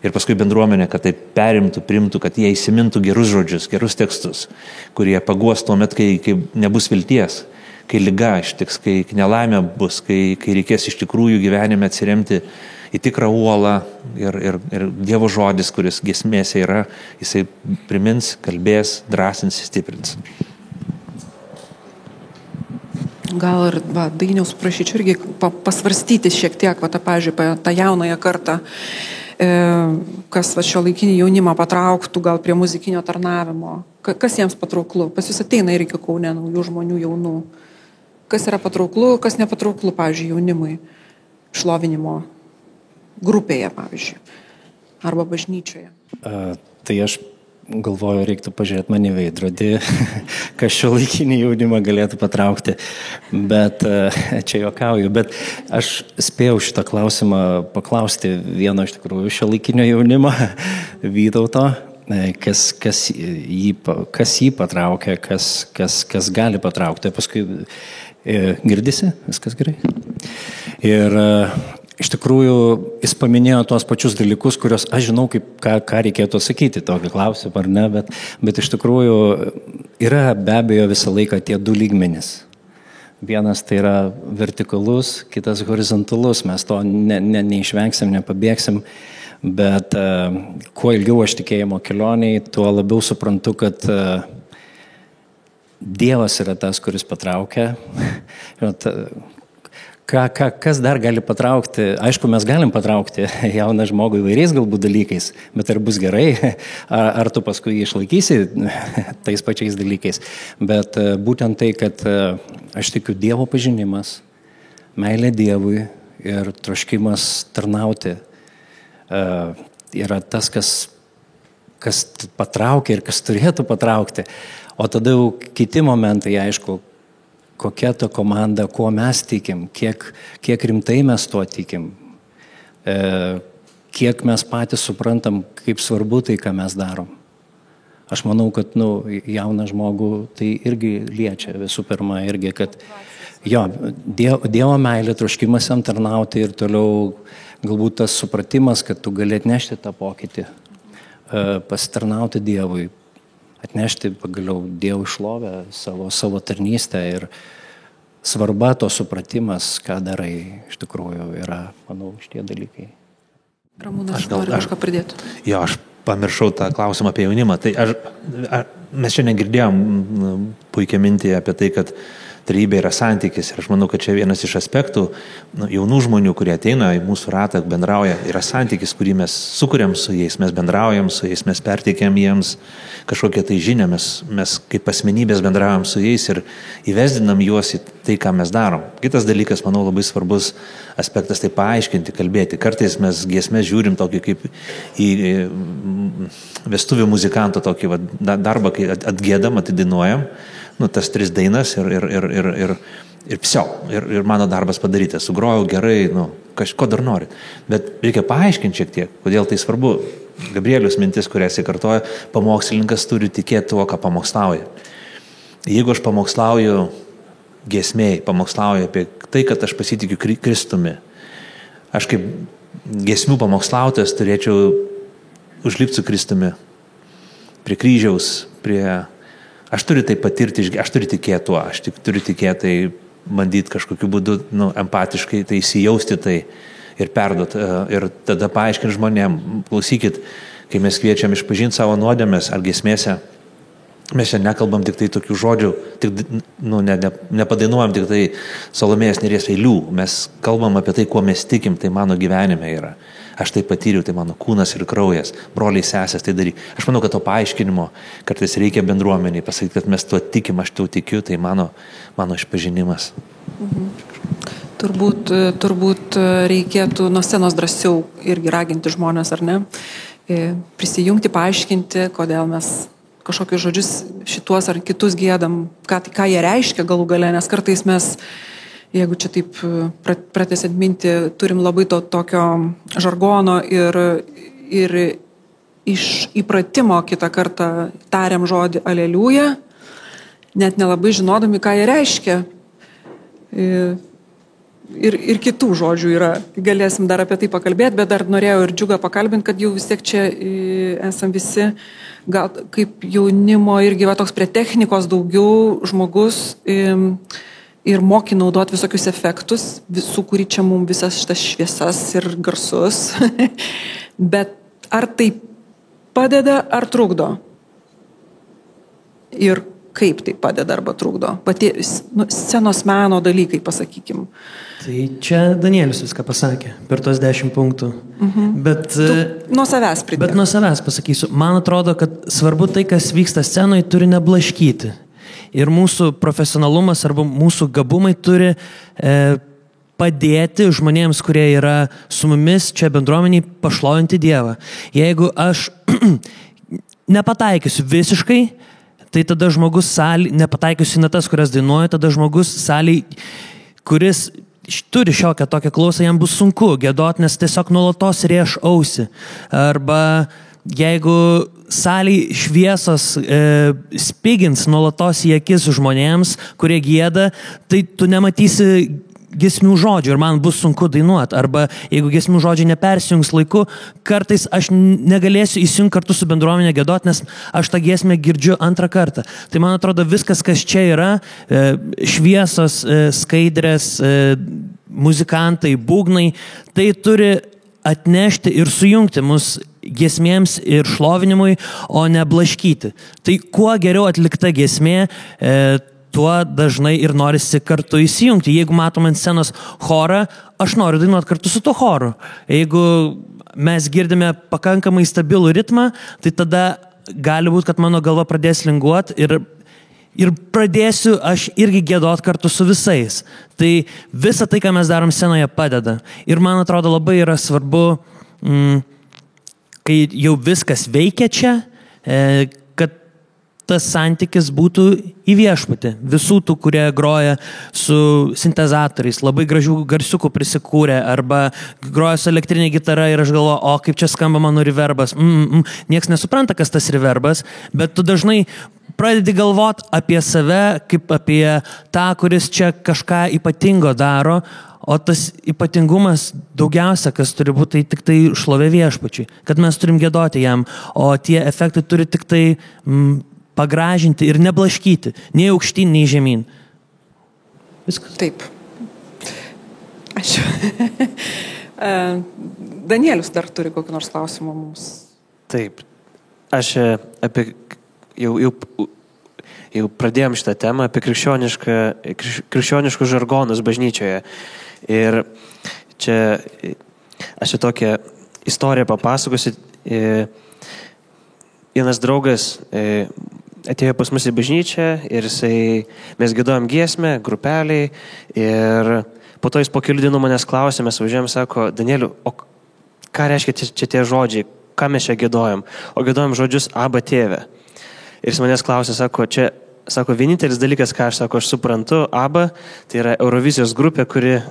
Ir paskui bendruomenė, kad tai perimtų, primtų, kad jie įsimintų gerus žodžius, gerus tekstus, kurie paguos tuo met, kai nebus vilties, kai liga ištiks, kai nelaimė bus, kai reikės iš tikrųjų gyvenime atsiremti į tikrą uolą ir Dievo žodis, kuris giesmėse yra, jisai primins, kalbės, drąsins, stiprins.
Gal ir Dainiaus prašyčiau irgi pasvarstyti šiek tiek, pavyzdžiui, tą jaunąją kartą, kas šiuolaikinį jaunimą patrauktų gal prie muzikinio tarnavimo. Kas jiems patrauklu? Pas jūs ateina irgi Kaune naujų žmonių jaunų. Kas yra patrauklu, kas nepatrauklu, pavyzdžiui, jaunimui šlovinimo grupėje, pavyzdžiui, arba bažnyčioje.
Tai aš galvoju, reiktų pažiūrėti mane veidrodį, kas šiuolaikinį jaunimą galėtų patraukti, bet čia juokauju, bet aš spėjau šitą klausimą paklausti vieno iš tikrųjų šiuolaikinio jaunimo, Vytauto, kas jį patraukia, kas gali patraukti. Paskui girdisi, viskas gerai. Ir iš tikrųjų, jis paminėjo tuos pačius dalykus, kuriuos aš žinau, ką reikėtų atsakyti tokį klausimą, ar ne, bet iš tikrųjų yra be abejo visą laiką tie 2 lygmenys. Vienas tai yra vertikalus, kitas horizontalus, mes to neišvengsim, nepabėgsim, bet kuo ilgiau aš tikėjimo kelioniai, tuo labiau suprantu, kad Dievas yra tas, kuris patraukia. Kas dar gali patraukti? Aišku, mes galim patraukti jauną žmogų įvairiais galbūt dalykais, bet ar bus gerai, ar tu paskui išlaikysi tais pačiais dalykais. Bet būtent tai, kad aš tikiu Dievo pažinimas, meilė Dievui ir troškimas tarnauti yra tas, kas patraukia ir kas turėtų patraukti. O tada jau kiti momentai, aišku, kokia ta komanda, kuo mes tikim, kiek rimtai mes tuo tikim, kiek mes patys suprantam, kaip svarbu tai, ką mes darom. Aš manau, kad jauną žmogų tai irgi liečia visų pirma, irgi, kad Dievo meilė, troškimas jam tarnauti ir toliau galbūt tas supratimas, kad tu gali atnešti tą pokytį, pasitarnauti Dievui, atnešti pagaliau Dievui šlovę, savo tarnystę ir svarba to supratimas, ką darai, iš tikrųjų yra, manau, šitie dalykai.
Ramūnas, aš noriu kažką pridėti.
Jo, aš pamiršau tą klausimą apie jaunimą. Tai mes šiandien girdėjom puikią mintį apie tai, kad trejybė yra santykis. Ir aš manau, kad čia vienas iš aspektų jaunų žmonių, kurie ateina į mūsų ratą, bendrauja, yra santykis, kurį mes sukuriam su jais, mes bendraujam su jais, mes perteikiam jiems kažkokią tai žinią, mes kaip asmenybės bendraujam su jais ir įvesdinam juos į tai, ką mes darom. Kitas dalykas, manau, labai svarbus aspektas tai paaiškinti, kalbėti. Kartais mes giesmės žiūrim tokį kaip į vestuvių muzikanto tokį darbą, kai atgiedam, atidainuojam, tas 3 dainas ir psiau, ir mano darbas padarytas, sugrojau gerai, kažko dar norit. Bet reikia paaiškinti šiek tiek, kodėl tai svarbu. Gabrielius mintis, kurią jis kartoja, pamokslininkas turi tikėti tuo, ką pamokslauja. Jeigu aš pamokslauju giesmėj, pamokslauju apie tai, kad aš pasitikiu Kristumi, aš kaip giesmių pamokslautojas turėčiau užlipti su Kristumi prie kryžiaus, aš turiu tai patirti, aš turiu tikėti tuo, aš turiu tikėti tai, bandyti kažkokiu būdu empatiškai tai įsijausti tai ir perduoti. Ir tada paaiškinti žmonėm, klausykit, kai mes kviečiam išpažinti savo nuodėmes ar giesmėse, mes čia nekalbam tik tai tokių žodžių, nepadainuojam tik tai Salomėjos Nėries eilių, mes kalbam apie tai, kuo mes tikim, tai mano gyvenime yra. Aš tai patyriau, tai mano kūnas ir kraujas, broliai sesės tai daryk. Aš manau, kad to paaiškinimo kartais reikia bendruomeniai pasakyti, kad mes tuo tikim, aš tuo tikiu, tai mano išpažinimas.
Turbūt reikėtų nuo scenos drąsiau irgi raginti žmonės, ar ne? Prisijungti, paaiškinti, kodėl mes kažkokius žodžius šituos ar kitus giedam, ką jie reiškia galų gale, nes kartais mes, jeigu čia taip pratęsiant mintį, turim labai tokio žargono ir iš įpratimo kitą kartą tariam žodį aleliuja, net nelabai žinodami, ką jie reiškia. Ir kitų žodžių yra. Galėsim dar apie tai pakalbėti, bet dar norėjau ir Džiugą pakalbinti, kad jau vis tiek čia esam visi, gal kaip jaunimo irgi toks prie technikos daugiau žmogus ir moki naudoti visokius efektus, sukuri čia mums visas šitas šviesas ir garsus. Bet ar tai padeda, ar trukdo? Ir kaip tai padeda arba trukdo? Pati scenos meno dalykai, pasakykim.
Tai čia Danielius viską pasakė per tos 10 punktų. Bet
nuo savęs pridėk.
Bet nuo savęs pasakysiu. Man atrodo, kad svarbu tai, kas vyksta scenoje, turi neblaškyti. Ir mūsų profesionalumas arba mūsų gabumai turi padėti žmonėms, kurie yra su mumis čia bendruomeniai, pašlovinti Dievą. Jeigu aš nepataikysiu visiškai, tai tada žmogus nepataikysiu natas, kurias dainuoju, tada žmogus salėj, kuris turi šiokią tokią klausą, jam bus sunku giedoti, nes tiesiog nuolatos rėš ausį. Arba jeigu salėj šviesos spigins nuolatos į akis žmonėms, kurie gieda, tai tu nematysi giesmių žodžių ir man bus sunku dainuoti. Arba jeigu giesmių žodžiai nepersijungs laiku, kartais aš negalėsiu įsijungti kartu su bendruomenė giedoti, nes aš tą giesmę girdžiu antrą kartą. Tai man atrodo viskas, kas čia yra, šviesos, skaidrės, muzikantai, būgnai, tai turi atnešti ir sujungti mus giesmėms ir šlovinimui, o ne blaškyti. Tai kuo geriau atlikta giesmė, tuo dažnai ir norisi kartu įsijungti. Jeigu matom ant scenos chorą, aš noriu dainuoti kartu su to choru. Jeigu mes girdime pakankamai stabilų ritmą, tai tada gali būti, kad mano galva pradės linguoti ir pradėsiu aš irgi giedot kartu su visais. Tai visa tai, ką mes darom scenoje, padeda. Ir man atrodo labai yra svarbu, kai jau viskas veikia čia, kad tas santykis būtų į viešpatį. Visų tų, kurie groja su sintezatoriais, labai gražių garsiukų prisikūrė, arba groja su elektrinė gitara ir aš galvoju, o kaip čia skamba mano reverbas. Niekas nesupranta, kas tas reverbas, bet tu dažnai pradedi galvot apie save, kaip apie tą, kuris čia kažką ypatingo daro, o tas ypatingumas daugiausia, kas turi būti, tai tik tai šlovė viešpačiui, kad mes turim giedoti jam, o tie efektai turi tik tai pagražinti ir neblaškyti, nei aukštyn, nei žemyn. Viskas.
Taip. Ačiū. Danielius dar turi kokį nors klausimą mums.
Taip. Aš jau pradėjom šitą temą apie krikščioniškus žargonus bažnyčioje. Ir čia aš tokią istoriją papasakosiu. Vienas draugas atėjo pas mus į bažnyčią ir mes giedojom giesmę, grupeliai, ir po to jis po kelių dienų manęs klausė, mes važiuojam, sako, Danieliu, o ką reiškia čia tie žodžiai, ką mes čia giedojom? O giedojom žodžius Aba tėve. Ir jis manęs klausė, sako, vienintelis dalykas, ką aš suprantu, Aba, tai yra Eurovizijos grupė, kuri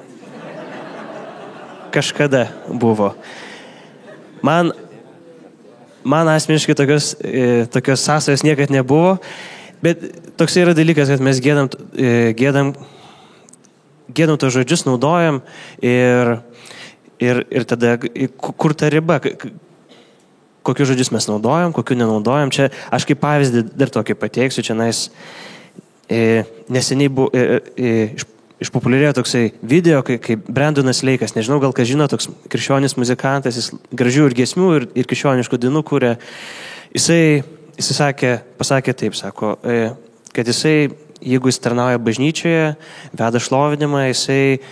kažkada buvo. Man asmeniškai tokios sąsajos niekad nebuvo, bet toks yra dalykas, kad mes giedam tos žodžius, naudojam ir tada kur ta riba, kokius žodžius mes naudojam, kokių nenaudojam. Čia aš kaip pavyzdį dar tokį pateiksiu, čia neseniai buvo išpopuliarėjo toksai video, kai Brendonas Leikas, nežinau, gal kas žino, toks krikščionis muzikantas, jis gražių ir giesmių ir krikščioniškų dainų kūrė. Jisai pasakė taip, sako, kad jeigu jis tarnauja bažnyčioje, veda šlovinimą, jisai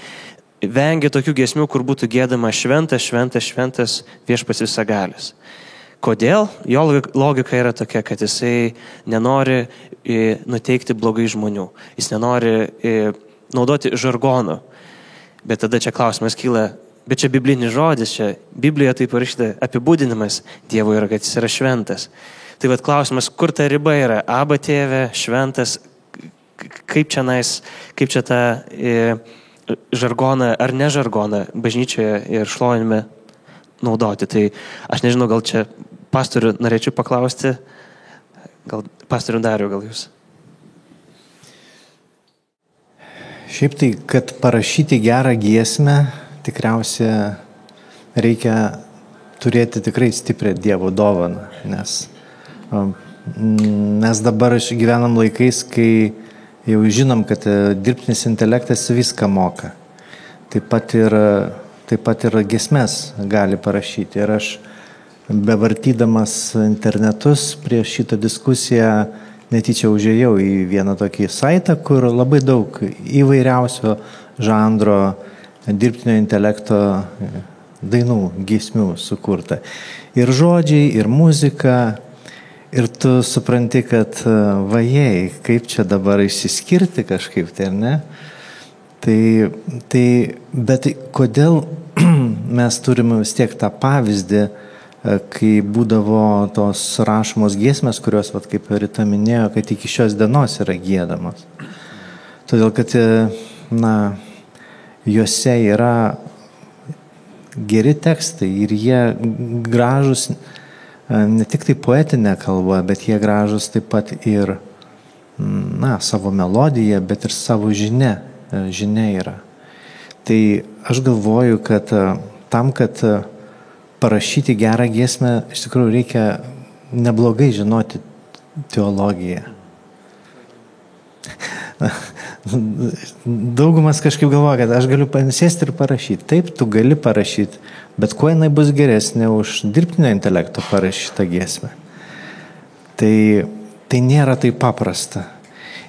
vengia tokių giesmių, kur būtų giedama šventas, šventas, šventas viešpats visagalis. Kodėl? Jo logika yra tokia, kad jisai nenori nuteikti blogai žmonių. Jis nenori naudoti žargonų. Bet tada čia klausimas kyla, bet čia biblinis žodis, čia Biblijoje taip parašyta apibūdinimas Dievo yra, kad jis yra šventas. Tai vat klausimas, kur ta riba yra? Aba tėve, šventas, kaip čia tą žargoną ar ne žargoną bažnyčioje ir šlovinime naudoti. Tai aš nežinau, gal čia pastorių norėčiau paklausti, gal pastorių Darių, gal jūs?
Šiaip tai, kad parašyti gerą giesmę, tikriausia reikia turėti tikrai stiprią Dievo dovaną, nes mes dabar gyvenam laikais, kai jau žinom, kad dirbtinis intelektas viską moka. Taip pat ir giesmes gali parašyti. Ir aš bevartydamas internetus prieš šitą diskusiją netyčia užėjau į vieną tokį saitą, kur labai daug įvairiausio žanro dirbtinio intelekto dainų, giesmių sukurta. Ir žodžiai, ir muzika, ir tu supranti, kad vajei, kaip čia dabar išsiskirti kažkaip, tai ar ne? Bet kodėl mes turime vis tiek tą pavyzdį, kai būdavo tos rašomos giesmės, kurios, kaip Rita minėjo, kad iki šios dienos yra giedamos. Todėl, kad, juose yra geri tekstai ir jie gražus ne tik tai poetinė kalba, bet jie gražus taip pat ir, savo melodiją, bet ir savo žinia yra. Tai aš galvoju, kad tam, kad parašyti gerą giesmę, iš tikrųjų reikia neblogai žinoti teologiją. Daugumas kažkaip galvoja, kad aš galiu sėsti ir parašyti. Taip, tu gali parašyti, bet kuo jinai bus geresnė už dirbtinio intelekto parašytą giesmę. Tai nėra taip paprasta.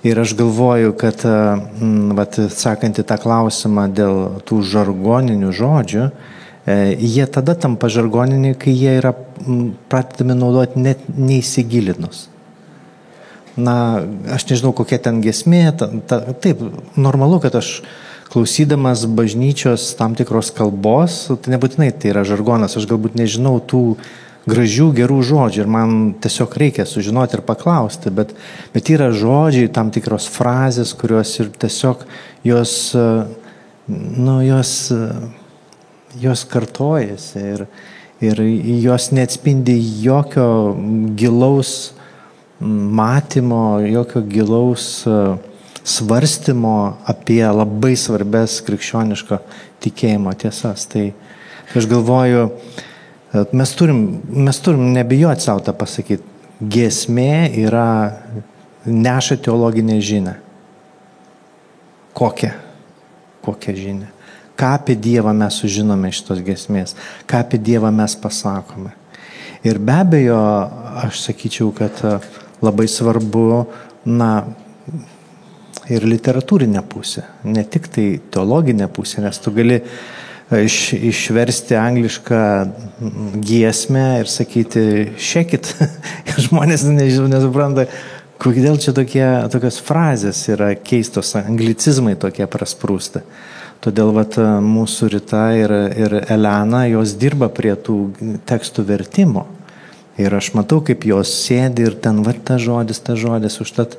Ir aš galvoju, kad, sakant į tą klausimą dėl tų žargoninių žodžių, jie tada tampa žargoniniai, kai jie yra pradedami naudoti net neįsigilinus. Na, aš nežinau, kokia ten giesmė. Taip, normalu, kad aš klausydamas bažnyčios tam tikros kalbos, tai nebūtinai tai yra žargonas, aš galbūt nežinau tų gražių, gerų žodžių ir man tiesiog reikia sužinoti ir paklausti, bet yra žodžiai, tam tikros frazės, kurios ir tiesiog jos kartojasi ir jos neatspindi jokio gilaus matymo, jokio gilaus svarstymo apie labai svarbes krikščioniško tikėjimo tiesas. Tai aš galvoju, mes turim nebijoti savo tą pasakyti. Giesmė neša teologinę žinią. Kokią žinią? Ką apie Dievą mes sužinome iš tos giesmės? Ką apie Dievą mes pasakome? Ir be abejo, aš sakyčiau, kad labai svarbu, ir literatūrinė pusė, ne tik tai teologinė pusė, nes tu gali išversti anglišką giesmę ir sakyti, šekit, ir žmonės nesupranta, kodėl čia tokios frazės yra keistos, anglicizmai tokie prasprūsta. Todėl mūsų Rita ir Elena, jos dirba prie tų tekstų vertimo. Ir aš matau, kaip jos sėdi ir ten tas žodis, užtat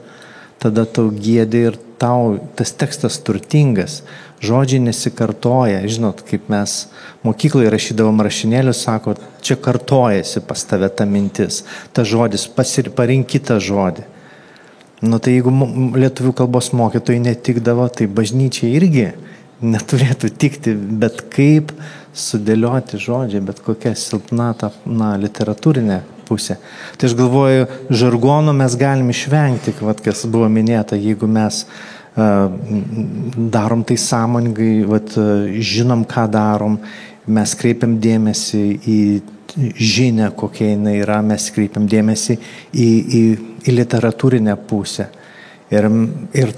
tada tau gėdi ir tau tas tekstas turtingas, žodžiai nesikartoja. Žinot, kaip mes mokykloje rašydavom rašinėlius, sako, čia kartojasi pas tave ta mintis, ta žodis, parink kitą žodį. Tai jeigu lietuvių kalbos mokytojai netikdavo, tai bažnyčiai irgi neturėtų tikti, bet kaip sudėlioti žodžiai, bet kokia silpna ta literatūrinė pusė. Tai aš galvoju, žargonų mes galim išvengti, kas buvo minėta, jeigu mes darom tai sąmoningai, žinom, ką darom, mes kreipiam dėmesį į žinią, kokia jinai yra, mes kreipiam dėmesį į literatūrinę pusę. Ir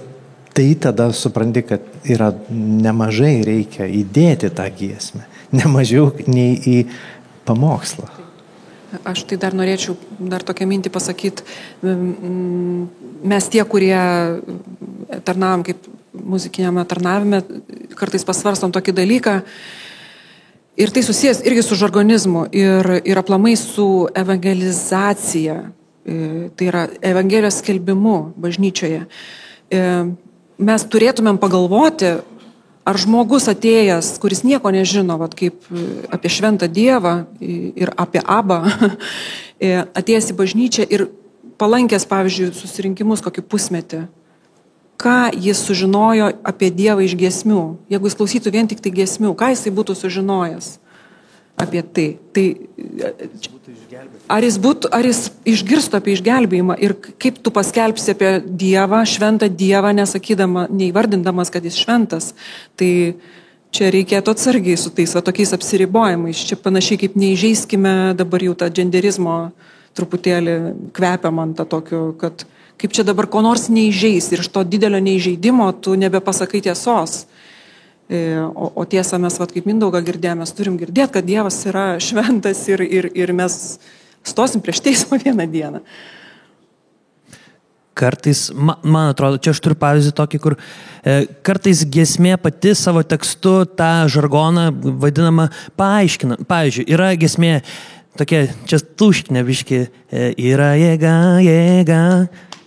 tai tada supranti, kad yra nemažai reikia įdėti tą giesmę, nemažiau nei į pamokslą.
Aš tai dar norėčiau tokią mintį pasakyti. Mes tie, kurie tarnavom kaip muzikiniame tarnavime, kartais pasvarstom tokį dalyką. Ir tai susijęs irgi su žargonizmu ir aplamai su evangelizacija. Tai yra evangelijos skelbimu bažnyčioje. Mes turėtumėm pagalvoti, ar žmogus atėjęs, kuris nieko nežino, kaip apie šventą Dievą ir apie Abą, atėjęs į bažnyčią ir palankęs, pavyzdžiui, susirinkimus kokį pusmetį, ką jis sužinojo apie Dievą iš giesmių. Jeigu jis klausytų vien tik tai giesmių, ką jisai būtų sužinojęs apie tai? Ar jis išgirstų apie išgelbėjimą ir kaip tu paskelbsi apie Dievą, šventą Dievą, neįvardindamas, kad jis šventas. Tai čia reikėtų atsargiai su tais tokiais apsiribojimais. Čia panašiai kaip neįžeiskime dabar jau tą dženderizmo truputėlį kvepia man tą tokiu, kad kaip čia dabar ko nors neįžeis ir iš to didelio neįžeidimo tu nebepasakai tiesos. O tiesą mes, kaip Mindaugą girdėjome, mes turim girdėti, kad Dievas yra šventas ir mes stosim prieš teismą vieną dieną.
Kartais, man atrodo, čia aš turiu pavyzdį tokį, kur kartais giesmė pati savo tekstu tą žargoną vadinamą paaiškina. Pavyzdžiui, yra giesmė tokia, čia tuškinė biški, yra jėga,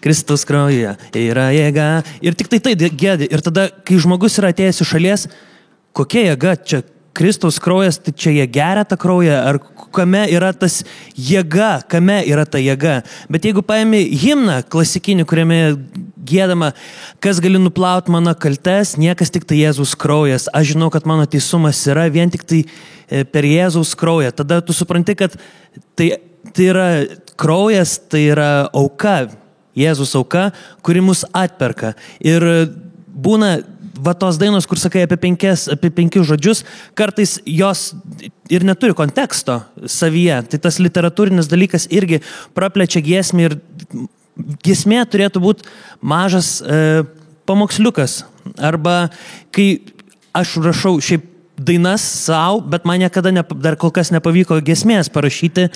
Kristus kraujuje, yra jėga. Ir tik tai gėdi. Ir tada, kai žmogus yra atėjęs iš šalies, kokia jėga, čia Kristaus kraujas, tai čia jie geria tą kraują, ar kame yra tas jėga, kame yra ta jėga. Bet jeigu paimi himną klasikinį, kuriame giedama, kas gali nuplauti mano kaltes, niekas tik tai Jėzaus kraujas. Aš žinau, kad mano teisumas yra vien tik tai per Jėzaus kraują. Tada tu supranti, kad tai yra kraujas, tai yra auka, Jėzus auka, kuri mus atperka. Ir būna va tos dainos, kur sakai apie 5 žodžius, kartais jos ir neturi konteksto savyje. Tai tas literatūrinis dalykas irgi praplečia giesmę ir giesmė turėtų būti mažas pamoksliukas. Arba kai aš rašau šiaip dainas savo, bet man niekada dar kol kas nepavyko giesmės parašyti,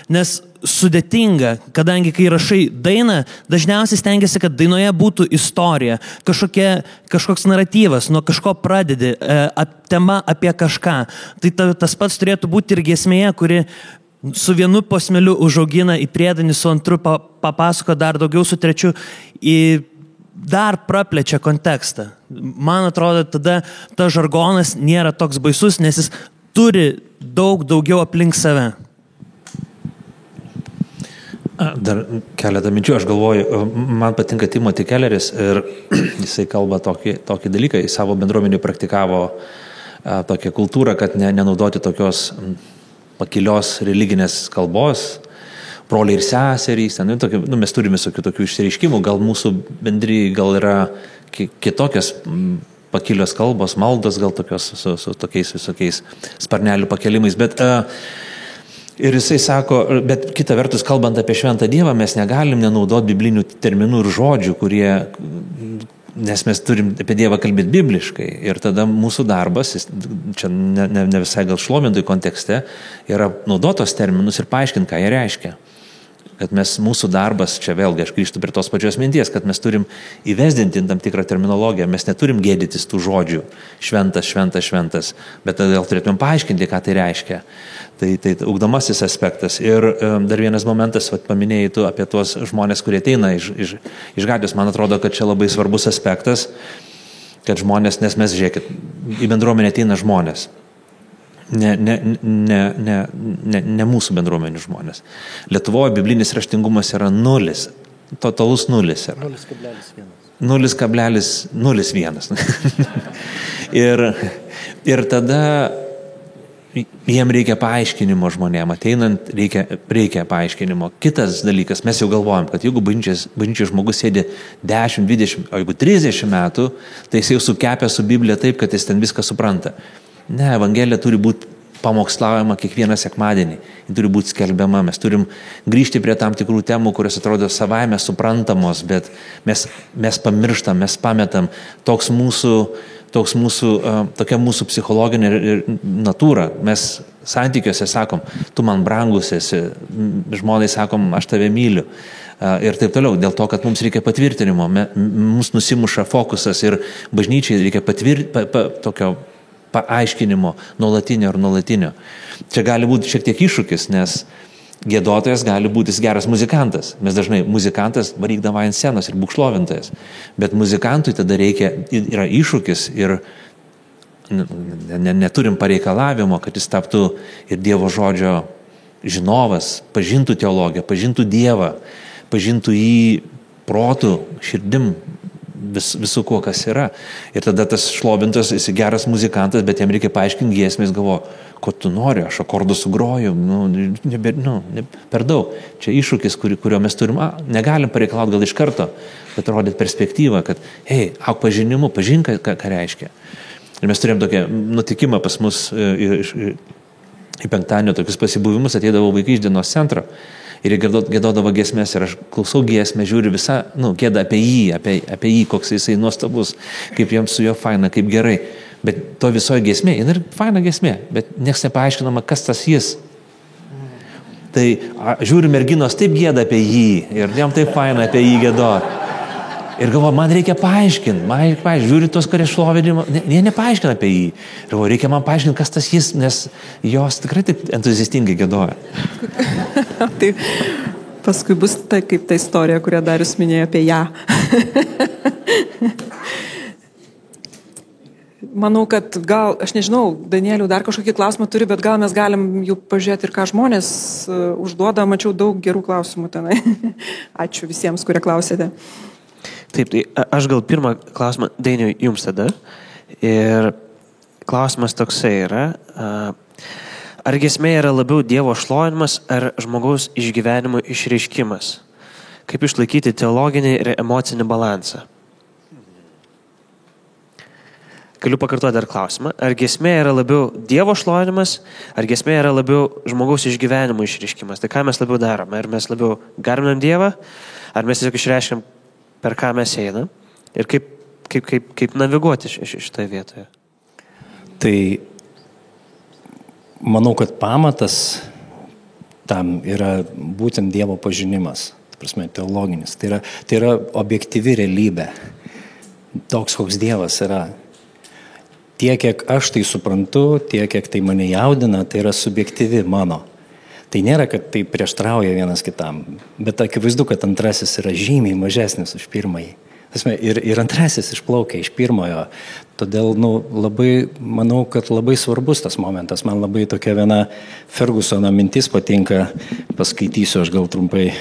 nes sudėtinga, kadangi kai rašai dainą, dažniausiai stengiasi, kad dainoje būtų istorija, kažkoks naratyvas, nuo kažko pradedi, tema apie kažką. Tai tas pats turėtų būti ir giesmėje, kuri su vienu posmeliu užaugina į priedanį, su antru papasako dar daugiau, su trečiu dar praplečia kontekstą. Man atrodo, tada ta žargonas nėra toks baisus, nes jis turi daugiau aplink save.
Dar keletą minčių, aš galvoju, man patinka Timothy Kelleris ir jisai kalba tokį dalyką, jis savo bendruomenį praktikavo tokią kultūrą, kad nenaudoti tokios pakilios religinės kalbos, broliai ir seserys, mes turime tokių išsireiškimų, gal mūsų bendri, gal yra kitokios pakilios kalbos, maldos, gal tokios su tokiais visokiais sparnelių pakelimais, bet ir jisai sako, bet kita vertus, kalbant apie šventą Dievą, mes negalim nenaudoti biblinių terminų ir žodžių, nes mes turim apie Dievą kalbėti bibliškai. Ir tada mūsų darbas, čia ne visai gal šlovintojų kontekste, yra naudotos terminus ir paaiškinti, ką jie reiškia. Kad mūsų darbas, čia vėlgi aš grįžtu prie tos pačios minties, kad mes turim įvesdinti tam tikrą terminologiją, mes neturim gėdytis tų žodžių, šventas, bet tada gal turėtumėm paaiškinti, ką tai reiškia. Tai ugdomasis aspektas. Ir dar vienas momentas, paminėjai tu apie tuos žmonės, kurie ateina iš gatvės, man atrodo, kad čia labai svarbus aspektas, kad žmonės, nes mes, žiūrėkit, į bendruomenę ateina žmonės. Ne mūsų bendruomenių žmonės. Lietuvoje biblinis raštingumas yra 0, totalus 0 yra. 0,01. Ir tada jiem reikia paaiškinimo žmonėm, ateinant reikia paaiškinimo. Kitas dalykas, mes jau galvojam, kad jeigu bažnyčios žmogus sėdi 10, 20, o jeigu 30 metų, tai jis jau sukepia su Biblija taip, kad jis ten viską supranta. Ne, Evangelija turi būti pamokslaujama kiekvieną sekmadienį. Ji turi būti skelbiama. Mes turim grįžti prie tam tikrų temų, kurios atrodo savaime suprantamos, bet mes pamirštam, mes pametam. Tokia mūsų psichologinė natūra. Mes santykiuose sakom, tu man brangus esi, žmonai sakom, aš tave myliu. Ir taip toliau, dėl to, kad mums reikia patvirtinimo, mums nusimuša fokusas ir bažnyčiai reikia tokio paaiškinimo nuolatinio. Čia gali būti šiek tiek iššūkis, nes giedotojas gali būti geras muzikantas. Mes dažnai muzikantas varykdama ant scenos ir būkšlovintojas. Bet muzikantui tada yra iššūkis ir neturim pareikalavimo, kad jis taptų ir Dievo žodžio žinovas, pažintų teologiją, pažintų Dievą, pažintų jį protų, širdim, visų kuo, kas yra. Ir tada tas šlovintas, jis geras muzikantas, bet jam reikia paaiškinti giesmės, galvo, ko tu nori, aš akordų sugroju, per daug. Čia iššūkis, kurio mes turim, negalim pareikalauti gal iš karto, bet rodyti perspektyvą, kad, auk pažinimu, pažink, ką reiškia. Ir mes turėjom tokią nutikimą pas mus į penktadienio tokius pasibuvimus, ateidavo vaikai iš dienos centro. Ir jie gėdodavo giesmės ir aš klausau giesmę, žiūriu visą, gėda apie jį, koks jisai nuostabus, kaip jiems su juo faina, kaip gerai. Bet to visoje giesmė, jin ir faina giesmė, bet nieks nepaaiškinama, kas tas jis. Tai žiūriu, merginos taip gėda apie jį ir jam taip faina apie jį gėdot. Ir galvoju, man reikia paaiškinti, žiūri tos, kurie šlovinimo, jie nepaaiškina apie jį. Ir galvoju, reikia man paaiškinti, kas tas jis, nes jos tikrai taip entuziastingai gėdoja.
Tai paskui bus kaip ta istorija, kurią Darius minėjo apie ją. Manau, kad gal, aš nežinau, Danielių dar kažkokį klausimą turi, bet gal mes galim jų pažiūrėti ir ką žmonės užduoda. Mačiau daug gerų klausimų tenai. Ačiū visiems, kurie klausėte.
Taip, tai aš gal pirmą klausimą Dainiui jums tada. Ir klausimas toksai yra, ar giesmė yra labiau Dievo šlovinimas ar žmogaus išgyvenimo išreiškimas? Kaip išlaikyti teologinį ir emocinį balansą? galiu pakartoti dar klausimą. Ar giesmė yra labiau Dievo šlovinimas, ar giesmė yra labiau žmogaus išgyvenimo išreiškimas? Tai ką mes labiau darome? Ar mes labiau garbinam Dievą, ar mes tiesiog išreiškiam, per ką mes einam? Ir kaip naviguoti šitoje vietoje?
Tai manau, kad pamatas tam yra būtent Dievo pažinimas, prasme, teologinis. Tai yra objektyvi realybė. Toks, koks Dievas yra. Tiek, kiek aš tai suprantu, tiek, kiek tai mane jaudina, tai yra subjektyvi mano. Tai nėra, kad tai prieštrauja vienas kitam, bet akivaizdu, kad antrasis yra žymiai mažesnis už pirmąjį. Ir antrasis išplaukia iš pirmojo. Todėl, labai, manau, kad labai svarbus tas momentas. Man labai tokia viena Fergusono mintis patinka, paskaitysiu aš gal trumpai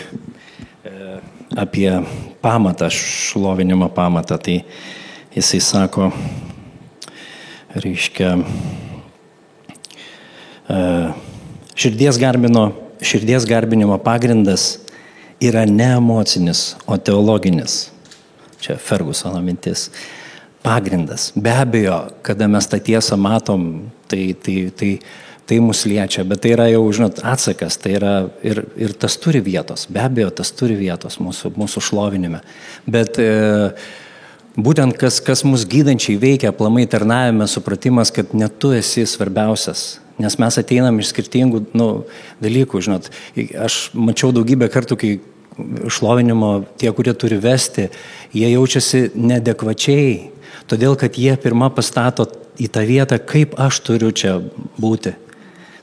apie pamatą, šlovinimo pamatą. Tai jisai sako, reiškia, širdies garbinimo pagrindas yra ne emocinis, o teologinis. Čia Fergusono mintis. Pagrindas. Be abejo, kada mes tą tiesą matom, tai mus liečia, bet tai yra jau, atsakas, tai yra ir tas turi vietos. Be abejo, tas turi vietos mūsų šlovinime. Bet būtent kas mus gydančiai veikia, aplamai tarnavime, supratimas, kad ne tu esi svarbiausias. Nes mes ateinam iš skirtingų dalykų, Aš mačiau daugybę kartų, kai šlovinimo tie, kurie turi vesti, jie jaučiasi neadekvačiai, todėl, kad jie pirmą pastato į tą vietą, kaip aš turiu čia būti.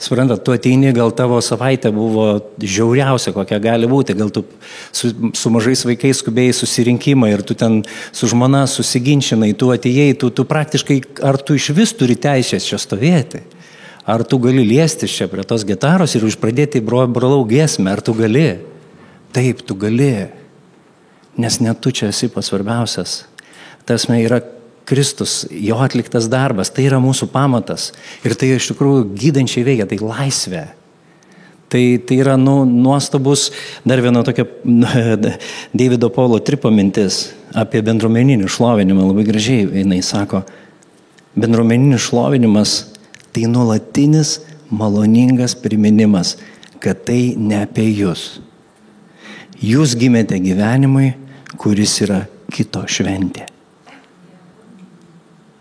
Suprantat, tu ateini, gal tavo savaitė buvo žiauriausia, kokia gali būti, gal tu su mažais vaikais skubėjai susirinkimą ir tu ten su žmona susiginčinai, tu atėjai, tu praktiškai, ar tu iš vis turi teisės čia stovėti, ar tu gali liestis čia prie tos gitaros ir užpradėti brolau giesmę, ar tu gali? Taip, tu gali, nes ne tu čia esi pats svarbiausias. Tasme yra Kristus, jo atliktas darbas, tai yra mūsų pamatas. Ir tai iš tikrųjų gydančiai veikia, tai laisvė. Tai yra nuostabus, dar viena tokia Davido Paulo Tripo mintis apie bendruomeninį šlovinimą, labai gražiai jinai sako, bendruomeninis šlovinimas tai nuolatinis maloningas priminimas, kad tai ne apie jūs. Jūs gimėte gyvenimui, kuris yra kito šventė.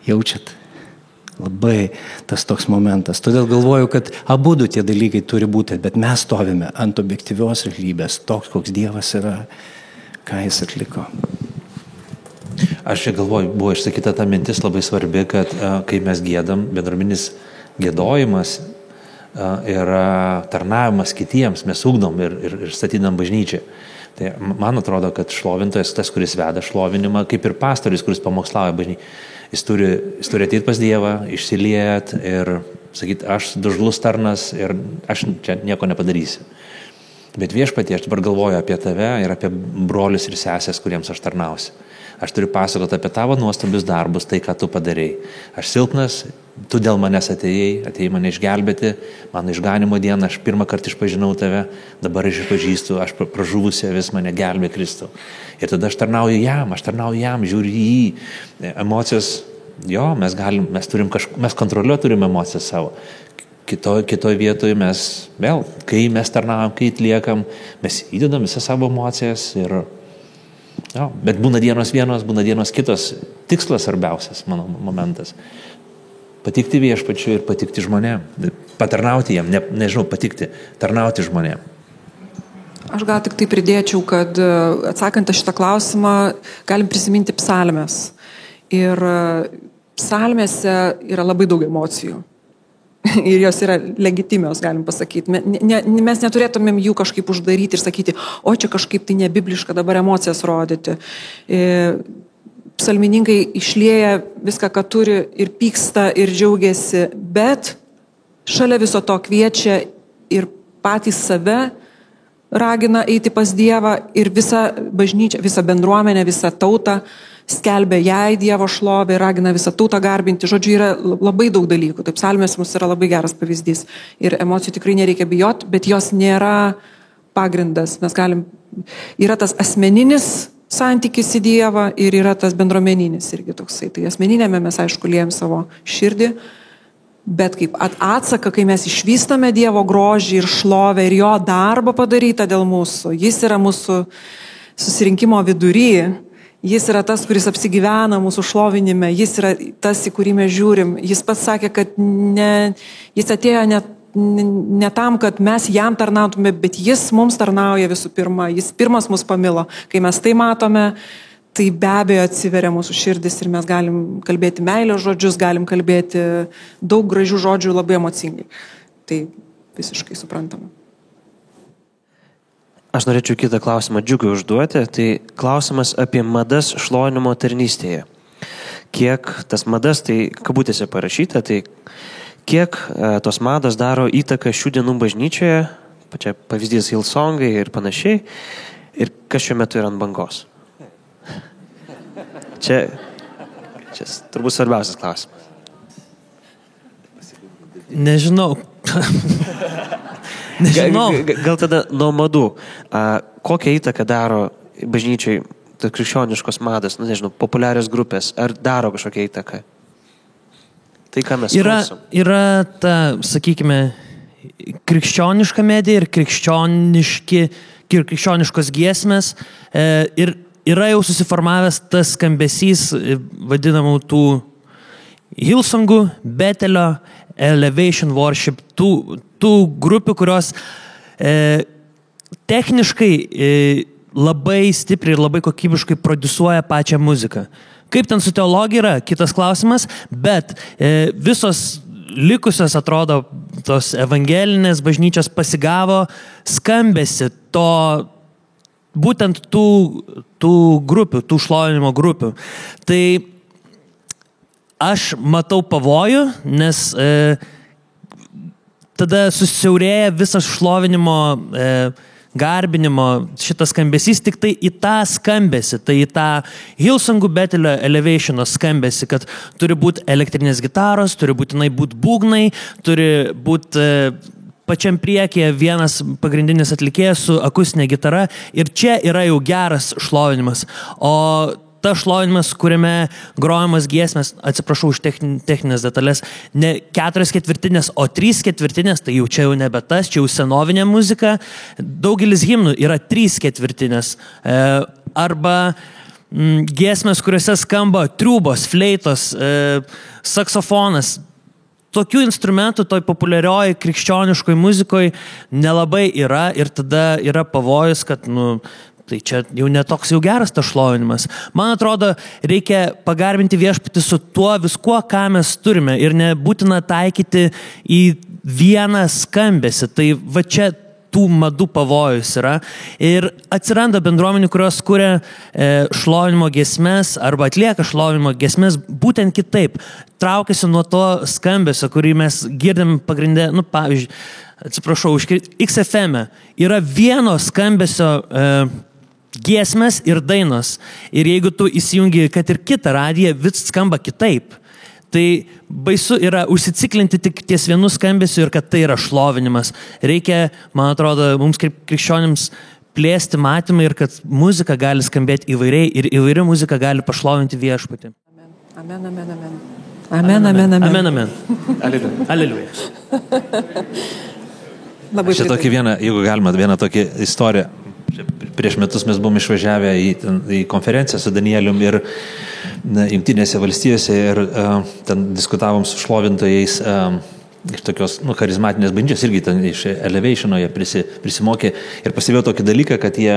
Jaučiat? Labai tas toks momentas. Todėl galvoju, kad abudu tie dalykai turi būti, bet mes stovime ant objektyvios realybės, toks, koks Dievas yra, ką jis atliko.
Aš čia galvoju, buvo išsakyta ta mintis labai svarbi, kad kai mes giedam, bendruomeninis giedojimas yra tarnavimas kitiems, mes ugdom ir statydam bažnyčią. Tai man atrodo, kad šlovintojas, tas, kuris veda šlovinimą, kaip ir pastorius, kuris pamokslauja bažnyčią, jis turi ateiti pas Dievą, išsiliet ir sakyti, aš dužlus tarnas ir aš čia nieko nepadarysiu. Bet Viešpatie, aš dabar galvoju apie tave ir apie brolius ir sesės, kuriems aš tarnausiu. Aš turiu pasakoti apie tavo nuostabius darbus, tai, ką tu padarėjai. Aš silpnas, tu dėl manęs atėjai mane išgelbėti, mano išganimo dieną, aš pirmą kartą išpažinau tave, dabar išpažįstu, aš pražuvusi vis mane gelbė Kristų. Ir tada aš tarnauju jam, žiūriu į jį. Emocijos, jo, mes kontroliuoti turime emocijas savo. Kitoj vietoje mes vėl, kai mes tarnaujam, kai atliekam, mes įdedam visą savo emocijas ir jo, bet būna dienos vienos, būna dienos kitos. Tikslas svarbiausias, mano momentas. Patikti Viešpačiui ir patikti žmonėm. Patarnauti jam, patikti, tarnauti žmonėm.
Aš gal tik tai pridėčiau, kad atsakant šitą klausimą, galim prisiminti psalmes. Ir psalmėse yra labai daug emocijų. Ir jos yra legitimios, galim pasakyti. Mes neturėtumėm jų kažkaip uždaryti ir sakyti, o čia kažkaip tai nebibliška dabar emocijas rodyti. Psalmininkai išlieja viską, ką turi ir pyksta ir džiaugiasi, bet šalia viso to kviečia ir patys save ragina eiti pas Dievą ir visą bažnyčią, visą bendruomenę, visą tautą skelbia jai Dievo šlovę ir ragina visą tautą garbinti. Žodžiu, yra labai daug dalykų. Taip, psalmės mums yra labai geras pavyzdys. Ir emocijų tikrai nereikia bijoti, bet jos nėra pagrindas. Yra tas asmeninis santykis į Dievą ir yra tas bendruomeninis irgi toksai. Tai asmeninėme mes aišku liejam savo širdį, bet kaip atsaką, kai mes išvystame Dievo grožį ir šlovę ir jo darbą padarytą dėl mūsų, jis yra mūsų susirinkimo vidury, jis yra tas, kuris apsigyvena mūsų šlovinime, jis yra tas, į kurį mes žiūrim. Jis pats sakė, kad jis atėjo ne tam, kad mes jam tarnautume, bet jis mums tarnauja visų pirma. Jis pirmas mus pamilo. Kai mes tai matome, tai be abejo atsiveria mūsų širdis ir mes galim kalbėti meilės žodžius, galim kalbėti daug gražių žodžių labai emocingai. Tai visiškai suprantama.
Aš norėčiau kitą klausimą Džiugui užduoti. Tai klausimas apie madas šlovinimo tarnystėje. Kiek tas madas, tai kabutėse parašyta, tai kiek tos mados daro įtaką šių dienų bažnyčioje, pačia pavyzdys Hillsongai ir panašiai, ir kas šiuo metu yra ant bangos? Čia turbūt svarbiausias klausimas.
Nežinau.
Gal tada nuo madų. Kokią įtaką daro bažnyčiai krikščioniškos mados, nežinau, populiarios grupės, ar daro kažkokią įtaką? Tai ką mes klausom?
Yra ta, sakykime, krikščioniška medija ir krikščioniškos giesmės ir yra jau susiformavęs tas skambesys vadinamų tų Hillsongų, Betelio, Elevation Worship, tų grupių, kurios techniškai labai stipriai ir labai kokybiškai produsuoja pačią muziką. Kaip ten su teologija yra, kitas klausimas, bet visos likusios, atrodo, tos evangelinės bažnyčios pasigavo skambesi to, būtent tų grupių, tų šlovinimo grupių. Tai aš matau pavojų, nes tada susiaurėja visas šlovinimo garbinimo šitas skambesys tik tai į tą skambesį, tai į tą Hillsongų Betelio Elevationo skambesį, kad turi būti elektrinės gitaros, turi būtinai būti būgnai, turi būti pačiam priekyje vienas pagrindinis atlikėjas su akustinė gitara ir čia yra jau geras šlovinimas. O ta šlovinimas, kuriame grojamas giesmės, atsiprašau už techninės detalės, ne 4/4, o 3/4, tai jau čia jau nebe tas, čia jau senovinė muzika. Daugelis himnų yra 3/4. Arba giesmės, kuriuose skamba triūbos, fleitos, saksofonas. Tokių instrumentų toj populiarioj krikščioniškoj muzikoj nelabai yra ir tada yra pavojus, kad, tai čia jau netoks jau geras tas šlovinimas. Man atrodo, reikia pagarbinti viešpatį su tuo viskuo, ką mes turime ir nebūtina taikyti į vieną skambesį. Tai va čia tų madų pavojus yra. Ir atsiranda bendruomenių, kurios kuria šlovinimo giesmes arba atlieka šlovinimo giesmes būtent kitaip. Traukiasi nuo to skambesio, kurį mes girdim pagrindę, pavyzdžiui, atsiprašau, XFM yra vieno skambesio giesmės ir dainos. Ir jeigu tu įsijungi, kad ir kitą radiją, vis skamba kitaip. Tai baisu yra užsiciklinti tik ties vienu skambesiu ir kad tai yra šlovinimas. Reikia, man atrodo, mums kaip krikščionims plėsti matymą ir kad muzika gali skambėti įvairiai ir įvairi muzika gali pašlovinti viešpatį.
Amen, amen, amen. Amen, amen, amen.
Amen, amen. Aleliuja.
Čia tokį vieną, jeigu galima, vieną tokį istoriją. Prieš metus mes buvom išvažiavę į konferenciją su Danielium ir Jungtinėse valstijose ir ten diskutavom su šlovintojais iš tokios charizmatinės bažnyčios, irgi ten iš Elevationo jie prisimokė ir pastebėjau tokį dalyką, kad jie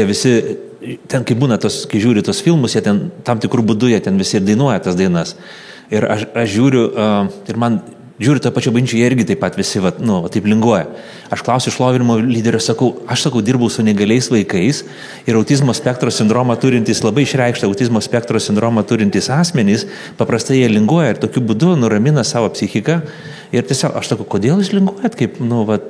visi, ten kai būna kai žiūri tos filmus, jie ten tam tikrų būdų, jie ten visi ir dainuoja tas dainas. Ir aš žiūriu ir man žiūriu tą pačią bažnyčią, jie irgi taip pat visi taip linguoja. Aš klausiu šlovinimo lyderio, aš dirbau su negaliais vaikais ir autizmo spektro sindromą turintys, labai išreikštą autizmo spektro sindromą turintys asmenys, paprastai jie linguoja ir tokiu būdu nuramina savo psichiką. Ir tiesiog aš sakau, kodėl jūs linguojat, kaip,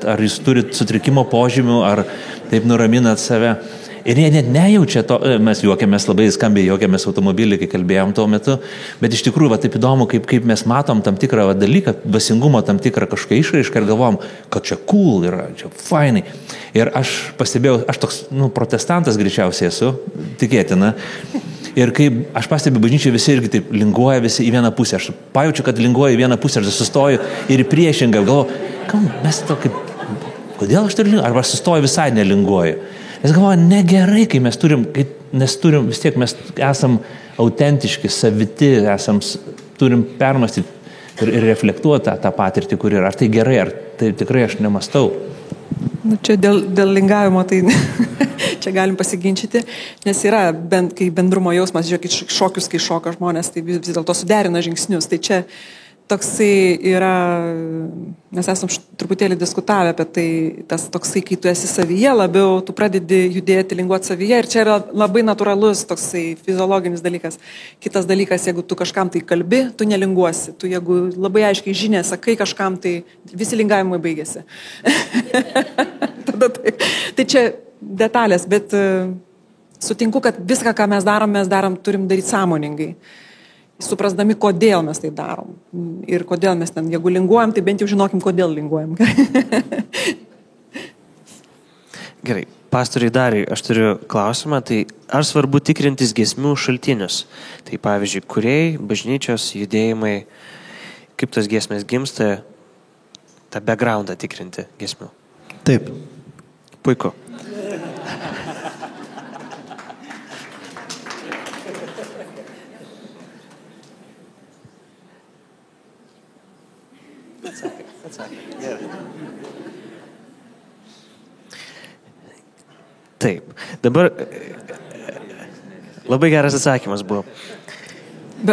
ar jūs turit sutrikimo požymių, ar taip nuraminat save. Ir jie net nejaučia to, mes juokiamės labai skambiai, juokiamės automobilį, kai kalbėjom tuo metu, bet iš tikrųjų, va, taip įdomu, kaip mes matom tam tikrą dalyką, dvasingumo tam tikrą kažkokią išraišką ir galvom, kad čia cool yra, čia fainai. Ir aš pastebėjau, aš toks, protestantas greičiausiai esu, tikėtina. Ir kai aš pastebiu, bažnyčiai visi irgi taip linguoja visi į vieną pusę. Aš pajaučiu, kad linguoja į vieną pusę, aš sustoju ir priešingai. Galvoju, mes to kaip, kodėl aš turiu linguoju? Arba aš sustoju visai nelinguoju. Nes galvoju, negerai, kai mes turim, vis tiek mes esam autentiški, saviti, turim permastyti ir reflektuoti tą patirtį, kur yra. Ar tai gerai, ar tai tikrai aš nemastau.
Čia dėl lingavimo tai čia galim pasiginčyti, nes yra, kai bendrumo jausmas, žiūrėkit, šokius, kai šoka žmonės, tai vis dėlto suderina žingsnius. Tai čia toksai yra, mes esam truputėlį diskutavę apie tai, tas toksai, kai tu esi savyje labiau, tu pradedi judėti, linguoti savyje ir čia yra labai natūralus toksai fiziologinis dalykas. Kitas dalykas, jeigu tu kažkam tai kalbi, tu nelinguosi. Tu jeigu labai aiškiai žinė, sakai kažkam, tai visi lingavimai baigėsi. Tai čia detalės, bet sutinku, kad viską, ką mes darom, turim daryti sąmoningai. Suprasdami, kodėl mes tai darom. Ir kodėl mes ten, jeigu linguojam, tai bent jau žinokim, kodėl linguojam.
Gerai, pastoriai Dariui, aš turiu klausimą, tai ar svarbu tikrintis giesmių šaltinius? Tai pavyzdžiui, kūrėjai, bažnyčios, judėjimai, kaip tos giesmės gimsta, tą backgroundą tikrinti giesmių?
Taip.
Puiku. Taip. Dabar labai geras atsakymas buvo.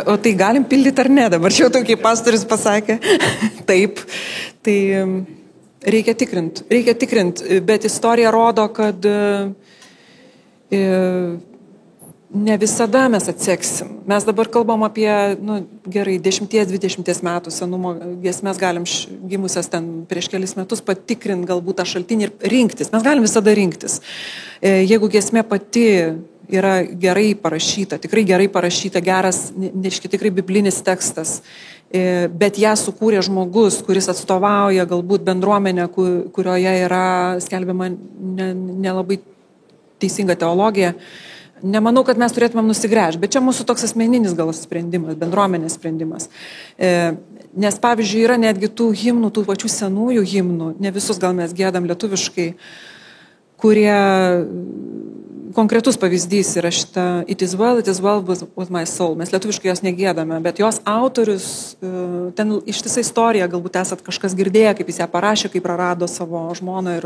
O tai galim pildyti ar ne? Dabar čia jau tokį pastorius pasakė. Taip. Tai reikia tikrinti. Bet istorija rodo, kad ne visada mes atseksim. Mes dabar kalbam apie, gerai, 10-20 metų senumo giesmes galim gimusias ten prieš kelis metus patikrinti galbūt tą šaltinį ir rinktis. Mes galim visada rinktis. Jeigu giesmė pati yra gerai parašyta, tikrai gerai parašyta, geras, tikrai biblinis tekstas, bet ją sukūrė žmogus, kuris atstovauja galbūt bendruomenę, kurioje yra skelbiama nelabai teisinga teologija. Nemanau, kad mes turėtumėm nusigręžti, bet čia mūsų toks asmeninis gal sprendimas, bendruomenės sprendimas. Nes, pavyzdžiui, yra netgi tų himnų, tų pačių senųjų himnų, ne visus gal mes giedam lietuviškai, kurie konkretus pavyzdys yra šita It is well with my soul. Mes lietuviškai jos negėdame, bet jos autorius, ten ištisai istorija, galbūt esat kažkas girdėję, kaip jis ją parašė, kaip prarado savo žmoną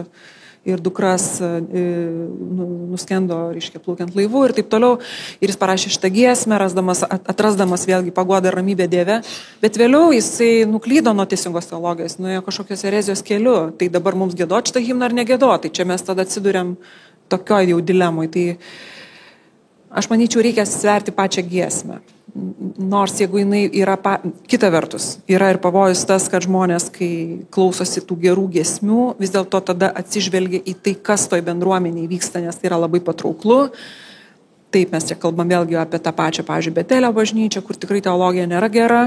ir dukras nuskendo, reiškia, plaukiant laivu ir taip toliau. Ir jis parašė šitą giesmę, atrasdamas vėlgi paguodą ir ramybę Dieve. Bet vėliau jisai nuklydo nuo teisingos teologijos, nuėjo kažkokios erezijos keliu. Tai dabar mums giedot šitą himną ar negedot. Tai čia mes tada atsiduriam tokioj jau dilemoj. Tai aš manyčiau, reikia sverti pačią giesmę. Nors jeigu jinai yra, kita vertus, yra ir pavojus tas, kad žmonės, kai klausosi tų gerų giesmių, vis dėlto tada atsižvelgia į tai, kas toj bendruomeniai vyksta, nes tai yra labai patrauklu. Taip, mes čia kalbam vėlgi apie tą pačią, pavyzdžiui, Betelio bažnyčią, kur tikrai teologija nėra gera,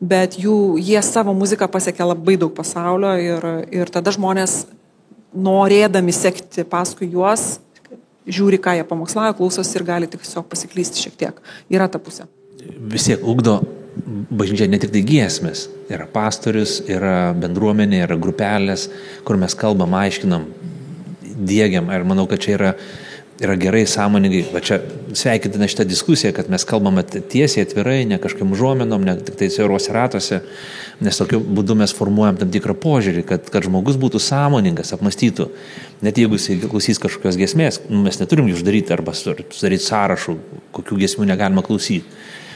bet jie savo muziką pasiekia labai daug pasaulio ir tada žmonės, norėdami sekti paskui juos, žiūri, ką jie pamokslauja, klausosi ir gali tiesiog pasiklysti šiek tiek. Yra ta pusė.
Vis tiek ugdo bažnyčia ne tik tai giesmės. Yra pastorius, yra bendruomenė, yra grupelės, kur mes kalbam, aiškinam, diegiam. Ir manau, kad čia yra gerai sąmoningai. Va čia sveikintina šitą diskusiją, kad mes kalbame tiesiai, atvirai, ne kažkokiam užuominom, ne tik tai siauruose ratuose, nes tokiu būdu mes formuojam tam tikrą požiūrį, kad žmogus būtų sąmoningas, apmąstytų. Net jeigu jis klausys kažkokios giesmės, mes neturim jų uždaryti arba sudaryti sąrašų, kokių giesmių negalima klausyti.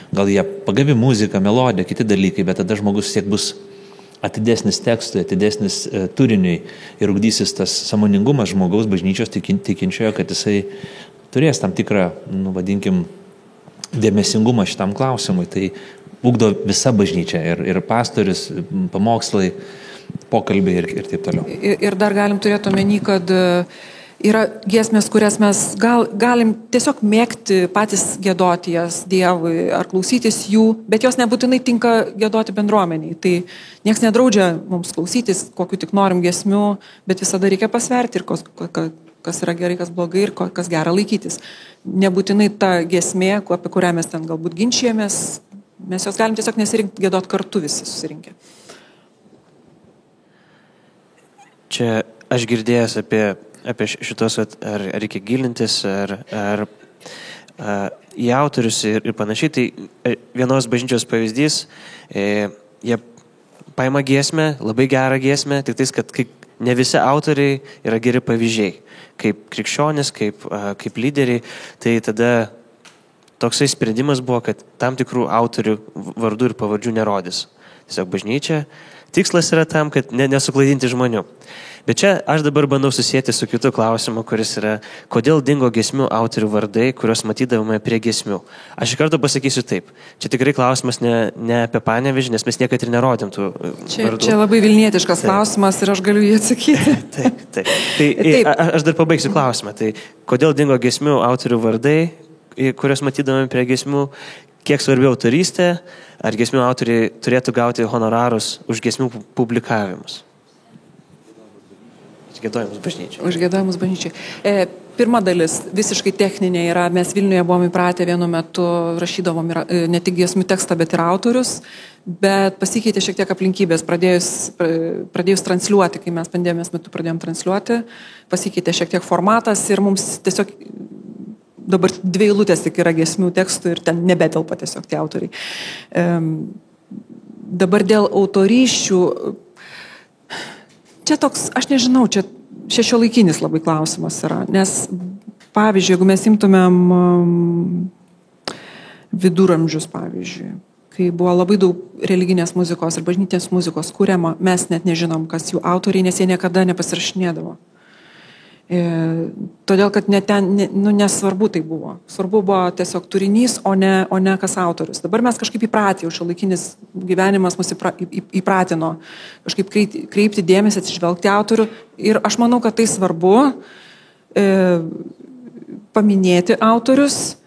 Gal jie pagavi muziką, melodiją, kiti dalykai, bet tada žmogus siek bus atidesnis tekstui, atidesnis turiniui ir ugdysis tas sąmoningumas žmogaus bažnyčios tikinčiojo, kad jisai turės tam tikrą, vadinkim, dėmesingumą šitam klausimui. Tai ugdo visa bažnyčia ir pastorius, pamokslai, pokalbiai ir taip toliau.
Ir dar galim turėti omeny, kad Yra giesmės, kurias mes galim tiesiog mėgti patys giedoti jas Dievui ar klausytis jų, bet jos nebūtinai tinka giedoti bendruomeniai. Tai nieks nedraudžia mums klausytis, kokiu tik norim giesmių, bet visada reikia pasverti ir kas yra gerai, kas blogai ir kas gera laikytis. Nebūtinai ta giesmė, apie kurią mes ten galbūt ginčijamės, mes jos galim tiesiog nesirinkti giedoti kartu visi susirinkę.
Čia aš girdėjęs apie šitos, ar reikia gilintis, ar į autorius ir panašiai. Tai vienos bažnyčios pavyzdys, jie paima giesmę, labai gerą giesmę, tik tais, kad ne visi autoriai yra geri pavyzdžiai, kaip krikščionis, kaip lyderiai. Tai tada toksai sprendimas buvo, kad tam tikrų autorių vardų ir pavardžių nerodys. Tiesiog bažnyčia. Tikslas yra tam, kad nesuklaidinti žmonių. Bet čia aš dabar bandau susijęti su kitu klausimu, kuris yra, kodėl dingo giesmių autorių vardai, kuriuos matydavome prie giesmių. Aš iš karto pasakysiu taip. Čia tikrai klausimas ne apie Panevėžį, nes mes niekad ir nerodėm tų vardų. Čia
labai vilnietiškas klausimas ir aš galiu jį atsakyti.
Taip. Tai aš dar pabaigsiu klausimą. Tai kodėl dingo giesmių autorių vardai, kuriuos matydavome prie giesmių, kiek svarbi autorystė, ar giesmių autoriai turėtų gauti honorarus už giesmių publikavimus? Giedojimus bažnyčiai.
Už giedojimus bažnyčiai. Pirma dalis, visiškai techninė yra, mes Vilniuje buvom įpratę vienu metu, rašydavom ne tik giesmių tekstą, bet ir autorius, bet pasikeitė šiek tiek aplinkybės, pradėjus transliuoti, kai mes pandemijos metu pradėjom transliuoti, pasikeitė šiek tiek formatas ir mums tiesiog dabar 2 eilutės tik yra giesmių tekstų ir ten nebetelpa tiesiog tie autoriai. Dabar dėl autorysčių, čia toks, aš nežinau, čia šiuolaikinis labai klausimas yra, nes, pavyzdžiui, jeigu mes imtumėm viduramžius, pavyzdžiui, kai buvo labai daug religinės muzikos ir bažnytinės muzikos kuriama, mes net nežinom, kas jų autoriai, nes jie niekada nepasirašinėdavo. Todėl, kad nesvarbu tai buvo. Svarbu buvo tiesiog turinys, o ne kas autorius. Dabar mes kažkaip įpratę, jau šiuolaikinis gyvenimas mus įpratino kažkaip kreipti dėmesį, atsižvelgti autorių. Ir aš manau, kad tai svarbu paminėti autorius.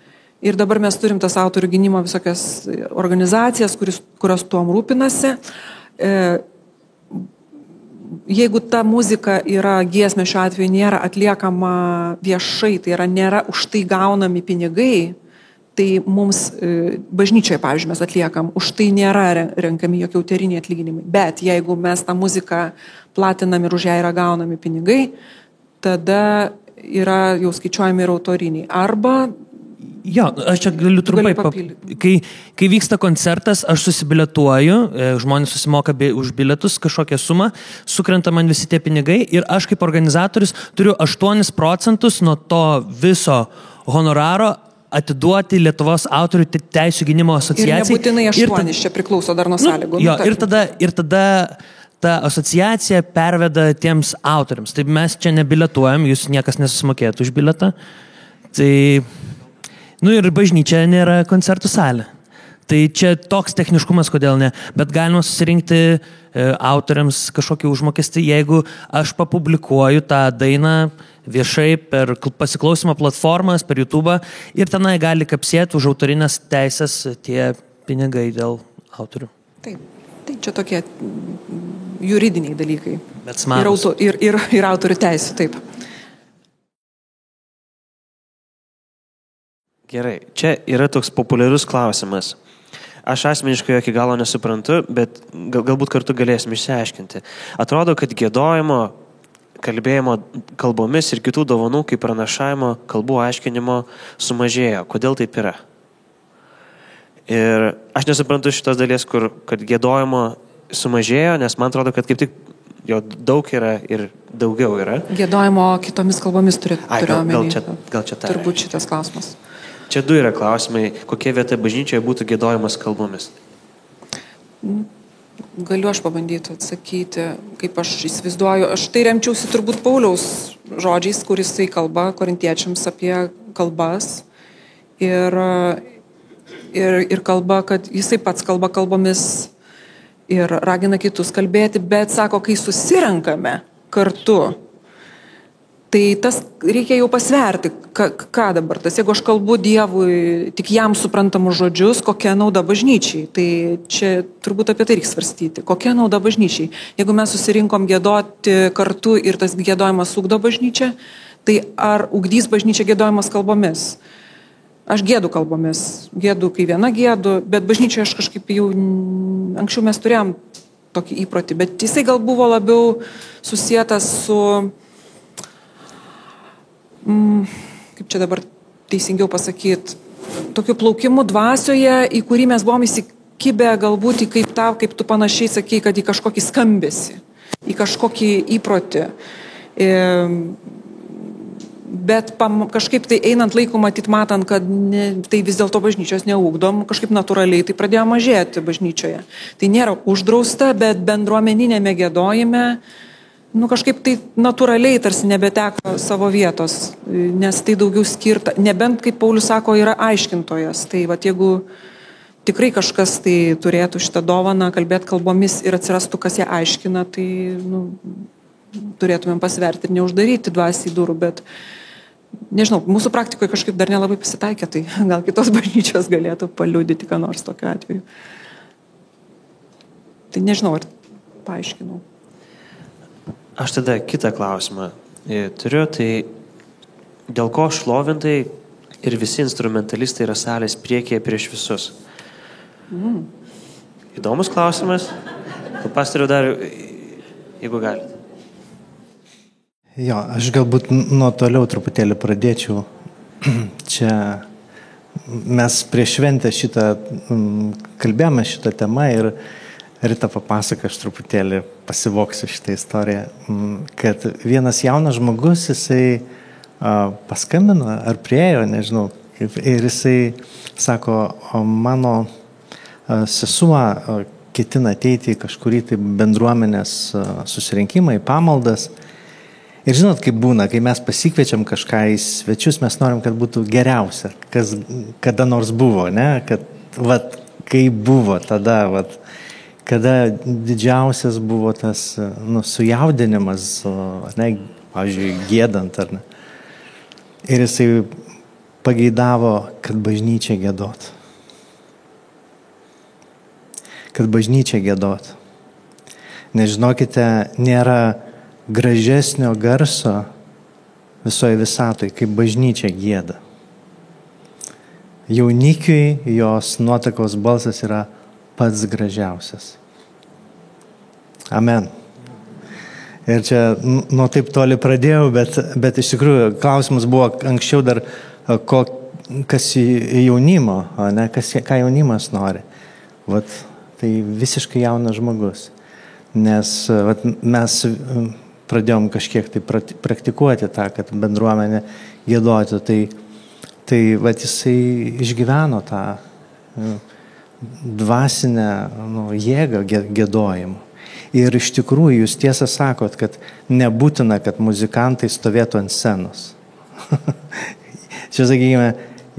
Ir dabar mes turim tas autorių gynimo visokias organizacijas, kurios tuom rūpinasi. Jeigu ta muzika yra giesmė šiuo atveju nėra atliekama viešai, tai yra nėra už tai gaunami pinigai, tai mums bažnyčioje, pavyzdžiui, mes atliekam, už tai nėra renkami jokie autoriniai atlyginimai. Bet jeigu mes tą muziką platinam ir už ją yra gaunami pinigai, tada yra jau skaičiuojami ir autoriniai. Arba
Jo, aš čia galiu trumpai kai vyksta koncertas, aš susibilietuoju, žmonės susimoka už bilietus kažkokią sumą, sukrenta man visi tie pinigai ir aš kaip organizatorius turiu 8% nuo to viso honoraro atiduoti Lietuvos autorių teisių gynimo asociacijai.
Ir nebūtinai 8, čia priklauso dar nuo sąlygų.
Jo, ir tada ta asociacija perveda tiems autoriams. Tai mes čia nebilietuojam, jūs niekas nesusimokėtų už bilietą. Tai ir bažnyčia nėra koncertų salė. Tai čia toks techniškumas, kodėl ne. Bet galima susirinkti autoriams kažkokį užmokestį, jeigu aš papublikuoju tą dainą viešai per pasiklausimo platformas, per YouTube ir tenai gali kapsėti už autorinės teisės tie pinigai dėl autorių.
Taip, tai čia tokie juridiniai dalykai.
Bet smagus.
Ir autorių teisų, taip.
Gerai, čia yra toks populiarus klausimas. Aš asmeniškai jo iki galo nesuprantu, bet galbūt kartu galėsim išsiaiškinti. Atrodo, kad giedojimo, kalbėjimo kalbomis ir kitų dovanų, kaip pranašavimo, kalbų aiškinimo sumažėjo. Kodėl taip yra? Ir aš nesuprantu šitos dalies, kad giedojimo sumažėjo, nes man atrodo, kad kaip tik jo daug yra ir daugiau yra.
Giedojimo kitomis kalbomis turiu omeny.
Gal čia tai.
Turbūt šitas klausimas.
Čia 2 yra klausimai, kokia vieta bažnyčioje būtų giedojimas kalbomis?
Galiu aš pabandyti atsakyti, kaip aš įsivaizduoju. Aš tai remčiausi turbūt Pauliaus žodžiais, kuris jisai kalba korintiečiams apie kalbas. Ir kalba, kad jisai pats kalba kalbomis ir ragina kitus kalbėti, bet sako, kai susirenkame kartu, Tai tas reikia jau pasverti, ką dabar tas, jeigu aš kalbu Dievui tik jam suprantamus žodžius, kokia nauda bažnyčiai. Tai čia turbūt apie tai reikia svarstyti. Kokia nauda bažnyčiai. Jeigu mes susirinkom giedoti kartu ir tas giedojimas ugdo bažnyčią, tai ar ugdys bažnyčia giedojimas kalbomis? Aš gėdu kalbomis, gėdu kai viena gėdu, bet bažnyčioje aš kažkaip jau, anksčiau mes turėjom tokį įprotį, bet jisai gal buvo labiau susietas su, kaip čia dabar teisingiau pasakyti, tokiu plaukimu dvasioje, į kurį mes buvom įsikibę galbūt į kaip tu panašiai sakei, kad į kažkokį skambesį, į kažkokį įprotį. Bet kažkaip tai einant laiku matant, kad tai vis dėlto bažnyčios neugdom, kažkaip natūraliai tai pradėjo mažėti bažnyčioje. Tai nėra uždrausta, bet bendruomeninėme giedojime, kažkaip tai natūraliai tarsi nebeteko savo vietos, nes tai daugiau skirta, nebent, kaip Paulius sako, yra aiškintojas. Tai jeigu tikrai kažkas tai turėtų šitą dovaną kalbėti kalbomis ir atsirastų, kas ją aiškina, tai turėtumėm pasverti ir neuždaryti dvasiai durų, bet nežinau, mūsų praktikoje kažkaip dar nelabai pasitaikė, tai gal kitos bažnyčios galėtų paliudyti, ką nors tokiu atveju. Tai nežinau, ar paaiškinau.
Aš tada kitą klausimą turiu, tai dėl ko šlovintai ir visi instrumentalistai yra salės priekyje prieš visus? Įdomus klausimas. Pastoriau dar, jeigu galite.
Jo, aš galbūt nuo toliau truputėlį pradėčiau. Čia mes prieš šventę kalbėjome šitą temą ir Rita papasaka, aš truputėlį pasivoksiu šitą istoriją, kad vienas jaunas žmogus, jisai paskambino ar priėjo, nežinau, ir jisai sako, mano sesuo ketina ateiti į kažkurį tai bendruomenės susirinkimą, į pamaldas. Ir žinot, kaip būna, kai mes pasikviečiam kažką į svečius, mes norim, kad būtų geriausia, kas kada nors buvo, ne? Kad, kai buvo tada, kada didžiausias buvo tas sujaudinimas, ne, pavyzdžiui, giedant, ar ne? Ir jisai pageidavo, kad bažnyčia giedot. Kad bažnyčia giedot. Nežinokite, nėra gražesnio garso visoje visatoje, kaip bažnyčia gieda. Jaunikiui jos nuotakos balsas yra pats gražiausias. Amen. Ir čia, taip toli pradėjau, bet iš tikrųjų klausimas buvo anksčiau dar, kas jaunimo, ne, ką jaunimas nori. Tai visiškai jaunas žmogus. Nes mes pradėjom kažkiek tai praktikuoti tą, kad bendruomenė giedoti, tai jisai išgyveno tą dvasinę jėgą giedojimą. Ir iš tikrųjų jūs tiesą sakot, kad nebūtina, kad muzikantai stovėtų ant scenos. Čia, sakykime,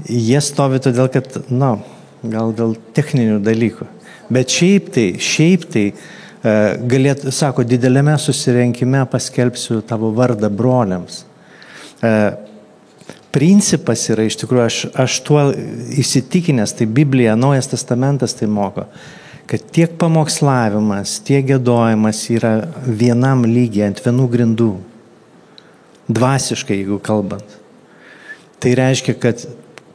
jie stovi todėl, kad, gal dėl techninių dalykų. Bet šiaip tai galėtų, sako, didelėme susirinkime paskelbsiu tavo vardą broliams. Principas yra, iš tikrųjų, aš tuo įsitikinęs, tai Biblija, Naujas testamentas tai moko, kad tiek pamokslavimas, tiek giedojimas yra vienam lygiai, ant vienų grindų. Dvasiškai, jeigu kalbant. Tai reiškia, kad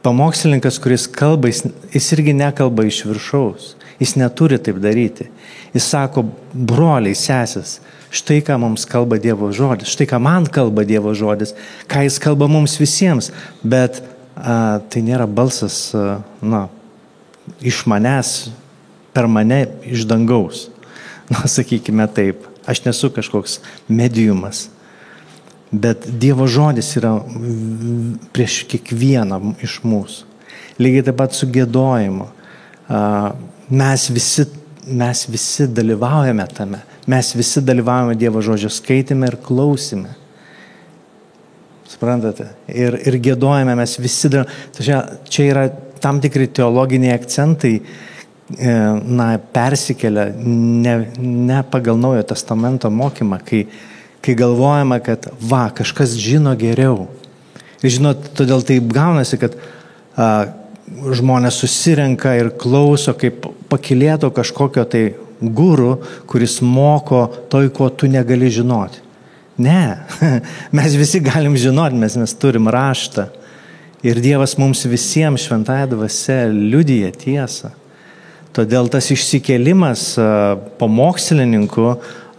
pamokslininkas, kuris kalba, jis irgi nekalba iš viršaus. Jis neturi taip daryti. Jis sako, broliai, sesės, štai ką mums kalba Dievo žodis, štai ką man kalba Dievo žodis, ką jis kalba mums visiems, bet tai nėra balsas, iš manęs, per mane, iš dangaus. Sakykime taip, aš nesu kažkoks mediumas, bet Dievo žodis yra prieš kiekvieną iš mūsų. Lygiai taip pat su giedojimu. Mes visi dalyvaujame tame. Mes visi dalyvaujame Dievo žodžio skaitime ir klausime. Suprantate? Ir giedojame mes visi. Čia yra tam tikri teologiniai akcentai, persikelia ne pagal Naujojo testamento mokymą, kai galvojame, kad kažkas žino geriau. Ir žinot, todėl taip gaunasi, kad žmonės susirenka ir klauso kaip pakilėto kažkokio tai guru, kuris moko toj, ko tu negali žinoti. Ne, mes visi galim žinoti, mes turim raštą. Ir Dievas mums visiems šventąja dvasia liudija tiesą. Todėl tas išsikėlimas pamokslininkų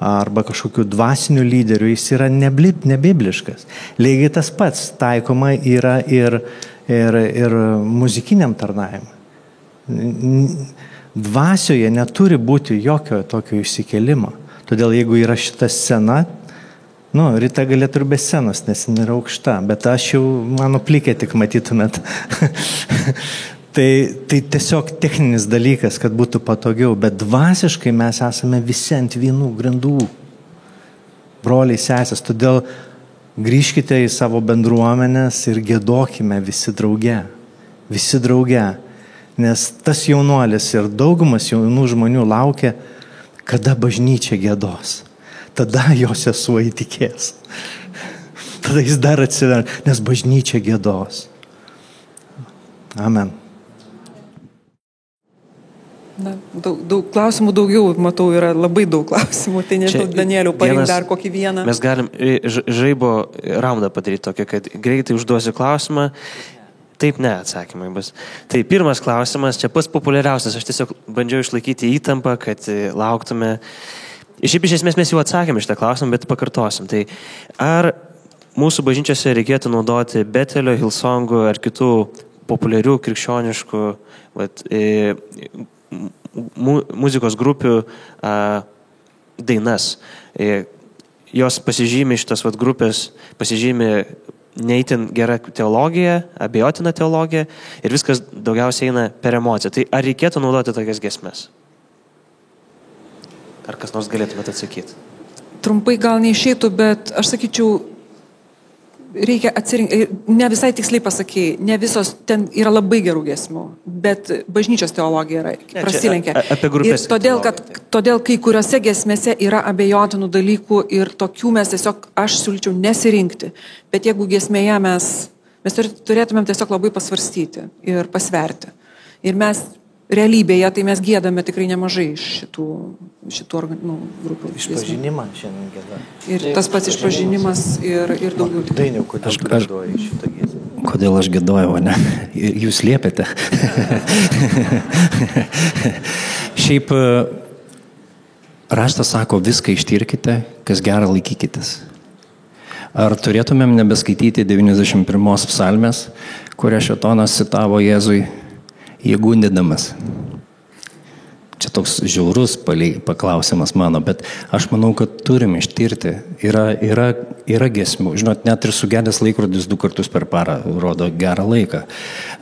arba kažkokių dvasinių lyderių, jis yra nebibliškas. Lygiai tas pats taikoma yra ir muzikiniam tarnavimui. Dvasioje neturi būti jokio tokio išsikėlimo. Todėl jeigu yra šita scena, Rita galėtų ir be scenos, nes jin yra aukšta, bet aš jau, mano plikė tik matytumėt. Tai tiesiog techninis dalykas, kad būtų patogiau, bet dvasiškai mes esame visi ant vienų grindų, broliai, sesės, todėl grįžkite į savo bendruomenės ir giedokime visi drauge, nes tas jaunuolis ir daugumas jaunų žmonių laukia, kada bažnyčia giedos. Tada jo sesuo įtikės. Tada jis dar atsiver, nes bažnyčia giedos. Amen.
Daug klausimų daugiau, matau, yra labai daug klausimų. Tai nežinau, Danieliau, parink dar kokį vieną.
Mes galim žaibo raundą padaryti tokį, kad greitai užduosiu klausimą. Taip, ne, atsakymai bus. Tai pirmas klausimas, čia pats populiariausias, aš tiesiog bandžiau išlaikyti įtampą, kad lauktume. Iš esmės mes jau atsakėme šitą klausimą, bet pakartosim. Tai ar mūsų bažnyčiose reikėtų naudoti Betelio, Hillsongų ar kitų populiarių krikščioniškų muzikos grupių dainas? Jos pasižymi, šitas grupės pasižymi neįtin gera teologija, abejotina teologija ir viskas daugiausiai eina per emociją. Tai ar reikėtų naudoti tokias giesmes? Ar kas nors galėtumėte atsakyti?
Trumpai gal neišeitų, bet aš sakyčiau, reikia atsirinkti, ne visai tiksliai pasakėjai, ne visos, ten yra labai gerų giesmių, bet bažnyčios teologija yra prasilenkia.
Apie grupės.
Todėl kai kuriuose giesmėse yra abejotinų dalykų ir tokių mes tiesiog, aš siūlyčiau nesirinkti. Bet jeigu giesmėje mes turėtumėm tiesiog labai pasvarstyti ir pasverti. Ir mes realybėje, tai mes giedame tikrai nemažai iš šitų grupių.
Išpažinimą šiandien gieda.
Ir tas pats išpažinimas ir daugiau.
Dainiau, kodėl giedoji šitą giesmę?
Kodėl aš giedojau, ne? Jūs liepėte. Šiaip raštas sako, viską ištirkite, kas gera laikykitės. Ar turėtumėm nebeskaityti 91 psalmės, kurią šėtonas citavo Jėzui jį gundydamas? Čia toks žiaurus paklausimas mano, bet aš manau, kad turim ištirti. Yra giesmių. Žinot, net ir sugedęs laikrodis 2 kartus per parą rodo gerą laiką.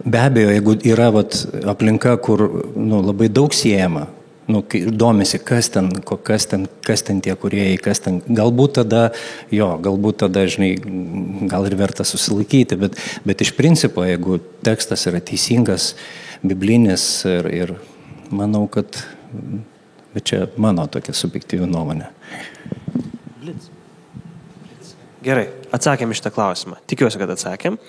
Be abejo, jeigu yra aplinka, kur labai daug siejama, domisi, kas ten tie kūrėjai, kas ten, galbūt tada, žinai, gal ir verta susilaikyti, bet iš principo, jeigu tekstas yra teisingas, biblinis ir manau, kad, bet čia mano tokia subjektyvi nuomonė.
Gerai, atsakėm šitą klausimą. Tikiuosi, kad atsakėm.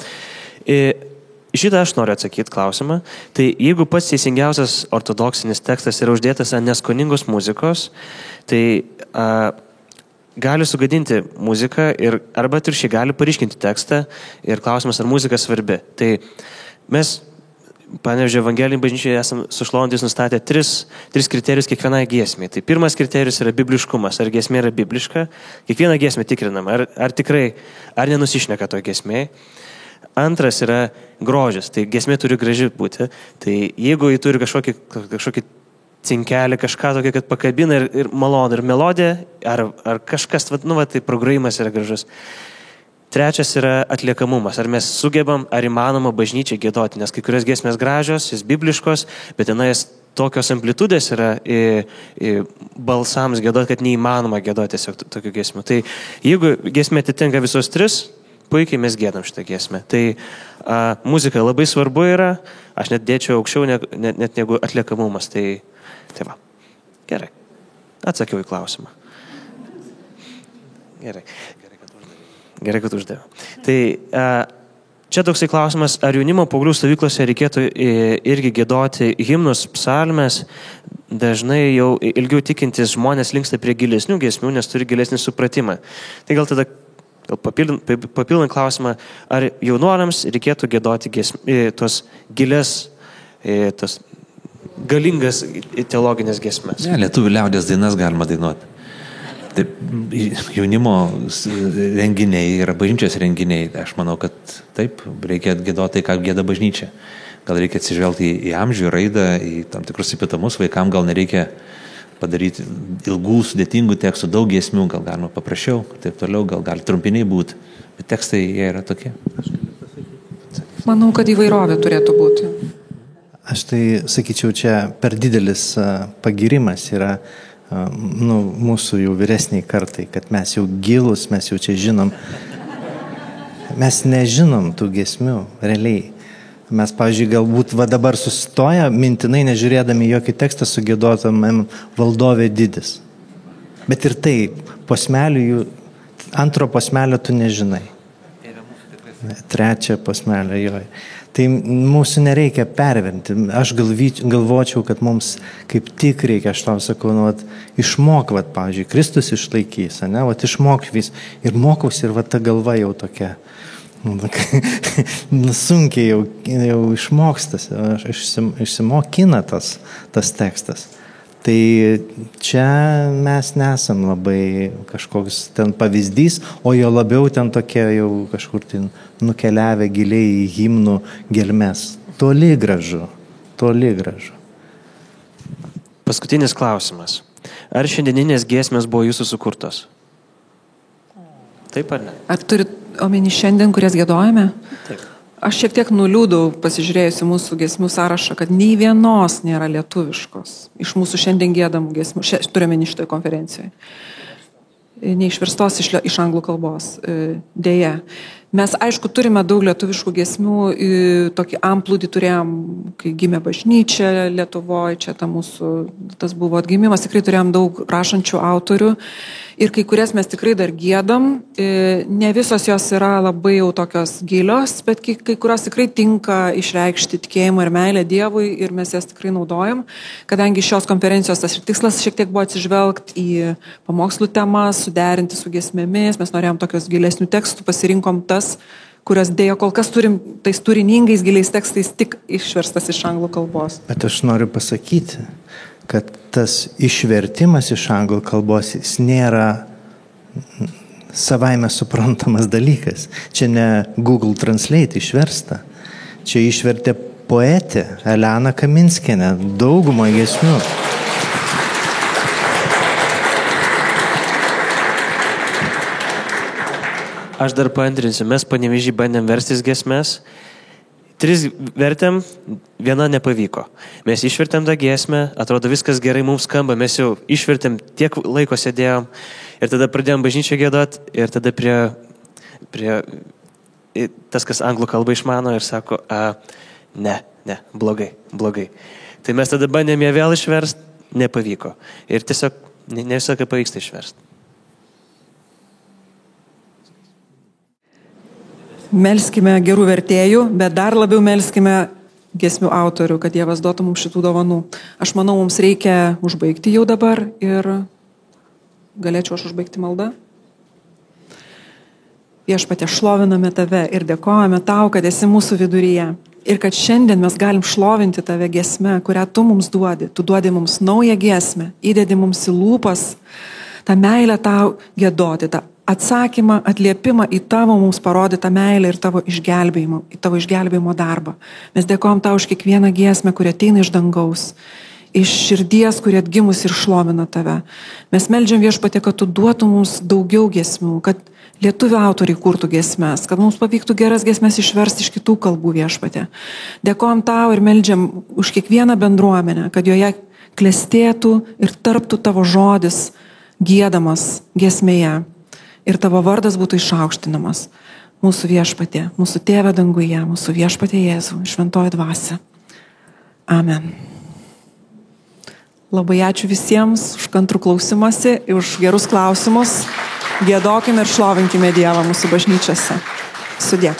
Šitą aš noriu atsakyti klausimą. Tai jeigu pats teisingiausias ortodoksinis tekstas yra uždėtas ant neskoningos muzikos, tai gali sugadinti muziką ir arba atvirkščiai gali paryškinti tekstą ir klausimas, ar muzika svarbi. Tai mes, Panevėžio evangelinėje bažnyčioje esam sušlovantys nustatę 3 kriterijus kiekvienai giesmei. Tai pirmas kriterijus yra bibliškumas, ar giesmė yra bibliška. Kiekvieną giesmę tikrinam, ar tikrai, ar nenusišneka to giesmėje. Antras yra grožis, tai giesmė turi graži būti. Tai jeigu jį turi kažkokį cinkelį, kažką tokio, kad pakabina ir malonu, ir melodija, ar kažkas, tai progrojimas yra gražus. Trečias yra atliekamumas. Ar mes sugebam, ar įmanoma bažnyčiai giedoti, nes kai kurios giesmės gražios, jis bibliškos, bet tenais tokios amplitudės yra balsams giedoti, kad neįmanoma giedoti tiesiog tokių giesmių. Tai jeigu giesmė atitinka visos 3, puikiai mes giedam šitą giesmę. Tai muzika labai svarbu yra, aš net dėčiau aukščiau net negu atliekamumas. Tai va. Gerai. Atsakiau į klausimą. Gerai, kad uždėjau. Tai čia toksai klausimas, ar jaunimo paauglių stovyklose reikėtų irgi giedoti himnus, psalmes. Dažnai jau ilgiau tikintis žmonės linksta prie gilesnių giesmių, nes turi gilesnį supratimą. Tai gal tada papildant klausimą, ar jaunuoliams reikėtų giedoti tos gilias, tos galingas teologinės giesmes.
Ne, lietuvių liaudės dainas galima dainuoti. Taip, jaunimo renginiai yra bažnyčios renginiai. Aš manau, kad taip, reikia giedoti tai, ką gieda bažnyčia. Gal reikia atsižvelgti į amžių, raidą, į tam tikrus ypatumus. Vaikam gal nereikia padaryti ilgų, sudėtingų tekstų, daug giesmių, gal galima paprasčiau, taip toliau, gal gali trumpiniai būti. Bet tekstai jie yra tokie.
Manau, kad įvairovė turėtų būti.
Aš tai sakyčiau, čia per didelis pagirimas yra mūsų jau vyresniai kartai, kad mes jau gilus, mes jau čia žinom. Mes nežinom tų giesmių, realiai. Mes, pavyzdžiui, galbūt dabar sustoja, mintinai nežiūrėdami jokį tekstą sugiedotam Valdovė didis. Bet ir tai, posmelių, antro posmelio tu nežinai. Trečią posmelio joj. Tai mūsų nereikia perverinti. Aš galvočiau, kad mums kaip tik reikia, aš tau sakau, išmok, pavyzdžiui, Kristus išlaikys, išmok vis. Ir mokausi, ir ta galva jau tokia. Sunkiai jau išmokstas, išsimokina tas tekstas. Tai čia mes nesam labai kažkoks ten pavyzdys, o jo labiau ten tokie jau kažkur ten nukeliavę giliai į himnų gelmes. Toli gražu.
Paskutinis klausimas. Ar šiandieninės giesmės buvo jūsų sukurtos? Taip ar ne?
Ar turit omeny šiandien, kurias giedojame?
Taip.
Aš šiek tiek nuliūdau, pasižiūrėjusi mūsų giesmių sąrašą, kad nei vienos nėra lietuviškos. Iš mūsų šiandien giedamų giesmių, turime šitoje konferencijoje. Neišverstos iš anglų kalbos. Deja. Mes, aišku, turime daug lietuviškų giesmių, tokį amplūdį turėjom, kai gimė bažnyčia Lietuvoje, čia tas buvo atgimimas, tikrai turėjom daug rašančių autorių ir kai kurias mes tikrai dar giedam, ne visos jos yra labai jau tokios gilios, bet kai kurios tikrai tinka išreikšti tikėjimą ir meilę Dievui ir mes jas tikrai naudojam, kadangi šios konferencijos tas ir tikslas šiek tiek buvo atsižvelgti į pamokslų temą, suderinti su giesmėmis, mes norėjom tokios gilesnių tekstų, pasirinkom kurios dėja kol kas turim tais turiningais giliais tekstais tik išverstas iš anglų kalbos.
Bet aš noriu pasakyti, kad tas išvertimas iš anglų kalbos jis nėra savaime suprantamas dalykas. Čia ne Google Translate išversta. Čia išvertė poetė Elena Kaminskienė, daugumą giesmių.
Aš dar paantrinsiu, mes Panevėžy bandėm verstis giesmes, 3 vertėm, 1 nepavyko. Mes išvertėm tą giesmę, atrodo viskas gerai mums skamba, mes jau išvertėm, tiek laiko sėdėjom ir tada pradėjom bažnyčią giedot ir tada prie tas, kas anglų kalbą išmano ir sako, ne, blogai. Tai mes tada bandėm ją vėl išverst, nepavyko. Ir tiesiog ne visą, kaip pavyksta išverst.
Melskime gerų vertėjų, bet dar labiau melskime giesmių autorių, kad Dievas duotų mums šitų dovanų. Aš manau, mums reikia užbaigti jau dabar ir galėčiau aš užbaigti maldą. Viešpatie, šloviname tave ir dėkojame tau, kad esi mūsų viduryje. Ir kad šiandien mes galim šlovinti tave giesmę, kurią tu mums duodi. Tu duodi mums naują giesmę, įdedi mums į lūpas tą meilę tau giedoti, tą atsakymą, atliepimą į tavo mums parodytą meilę ir tavo išgelbėjimo darbą. Mes dėkojam tau už kiekvieną giesmę, kuri ateina iš dangaus, iš širdies, kuri atgimus ir šlovina tave. Mes meldžiam Viešpatie, kad tu duotum mums daugiau giesmių, kad lietuvių autoriai kurtų giesmes, kad mums pavyktų geras giesmes išversti iš kitų kalbų, Viešpatie. Dėkojam tau ir meldžiam už kiekvieną bendruomenę, kad joje klestėtų ir tarptų tavo žodis giedamas giesmėje. Ir tavo vardas būtų išaukštinamas. Mūsų Viešpatie, mūsų Tėve danguje, mūsų Viešpatie Jėzų, šventoji dvasia. Amen. Labai ačiū visiems už kantrų klausimąsi, už gerus klausimus. Giedokime ir šlovinkime Dievą mūsų bažnyčiose. Sudie.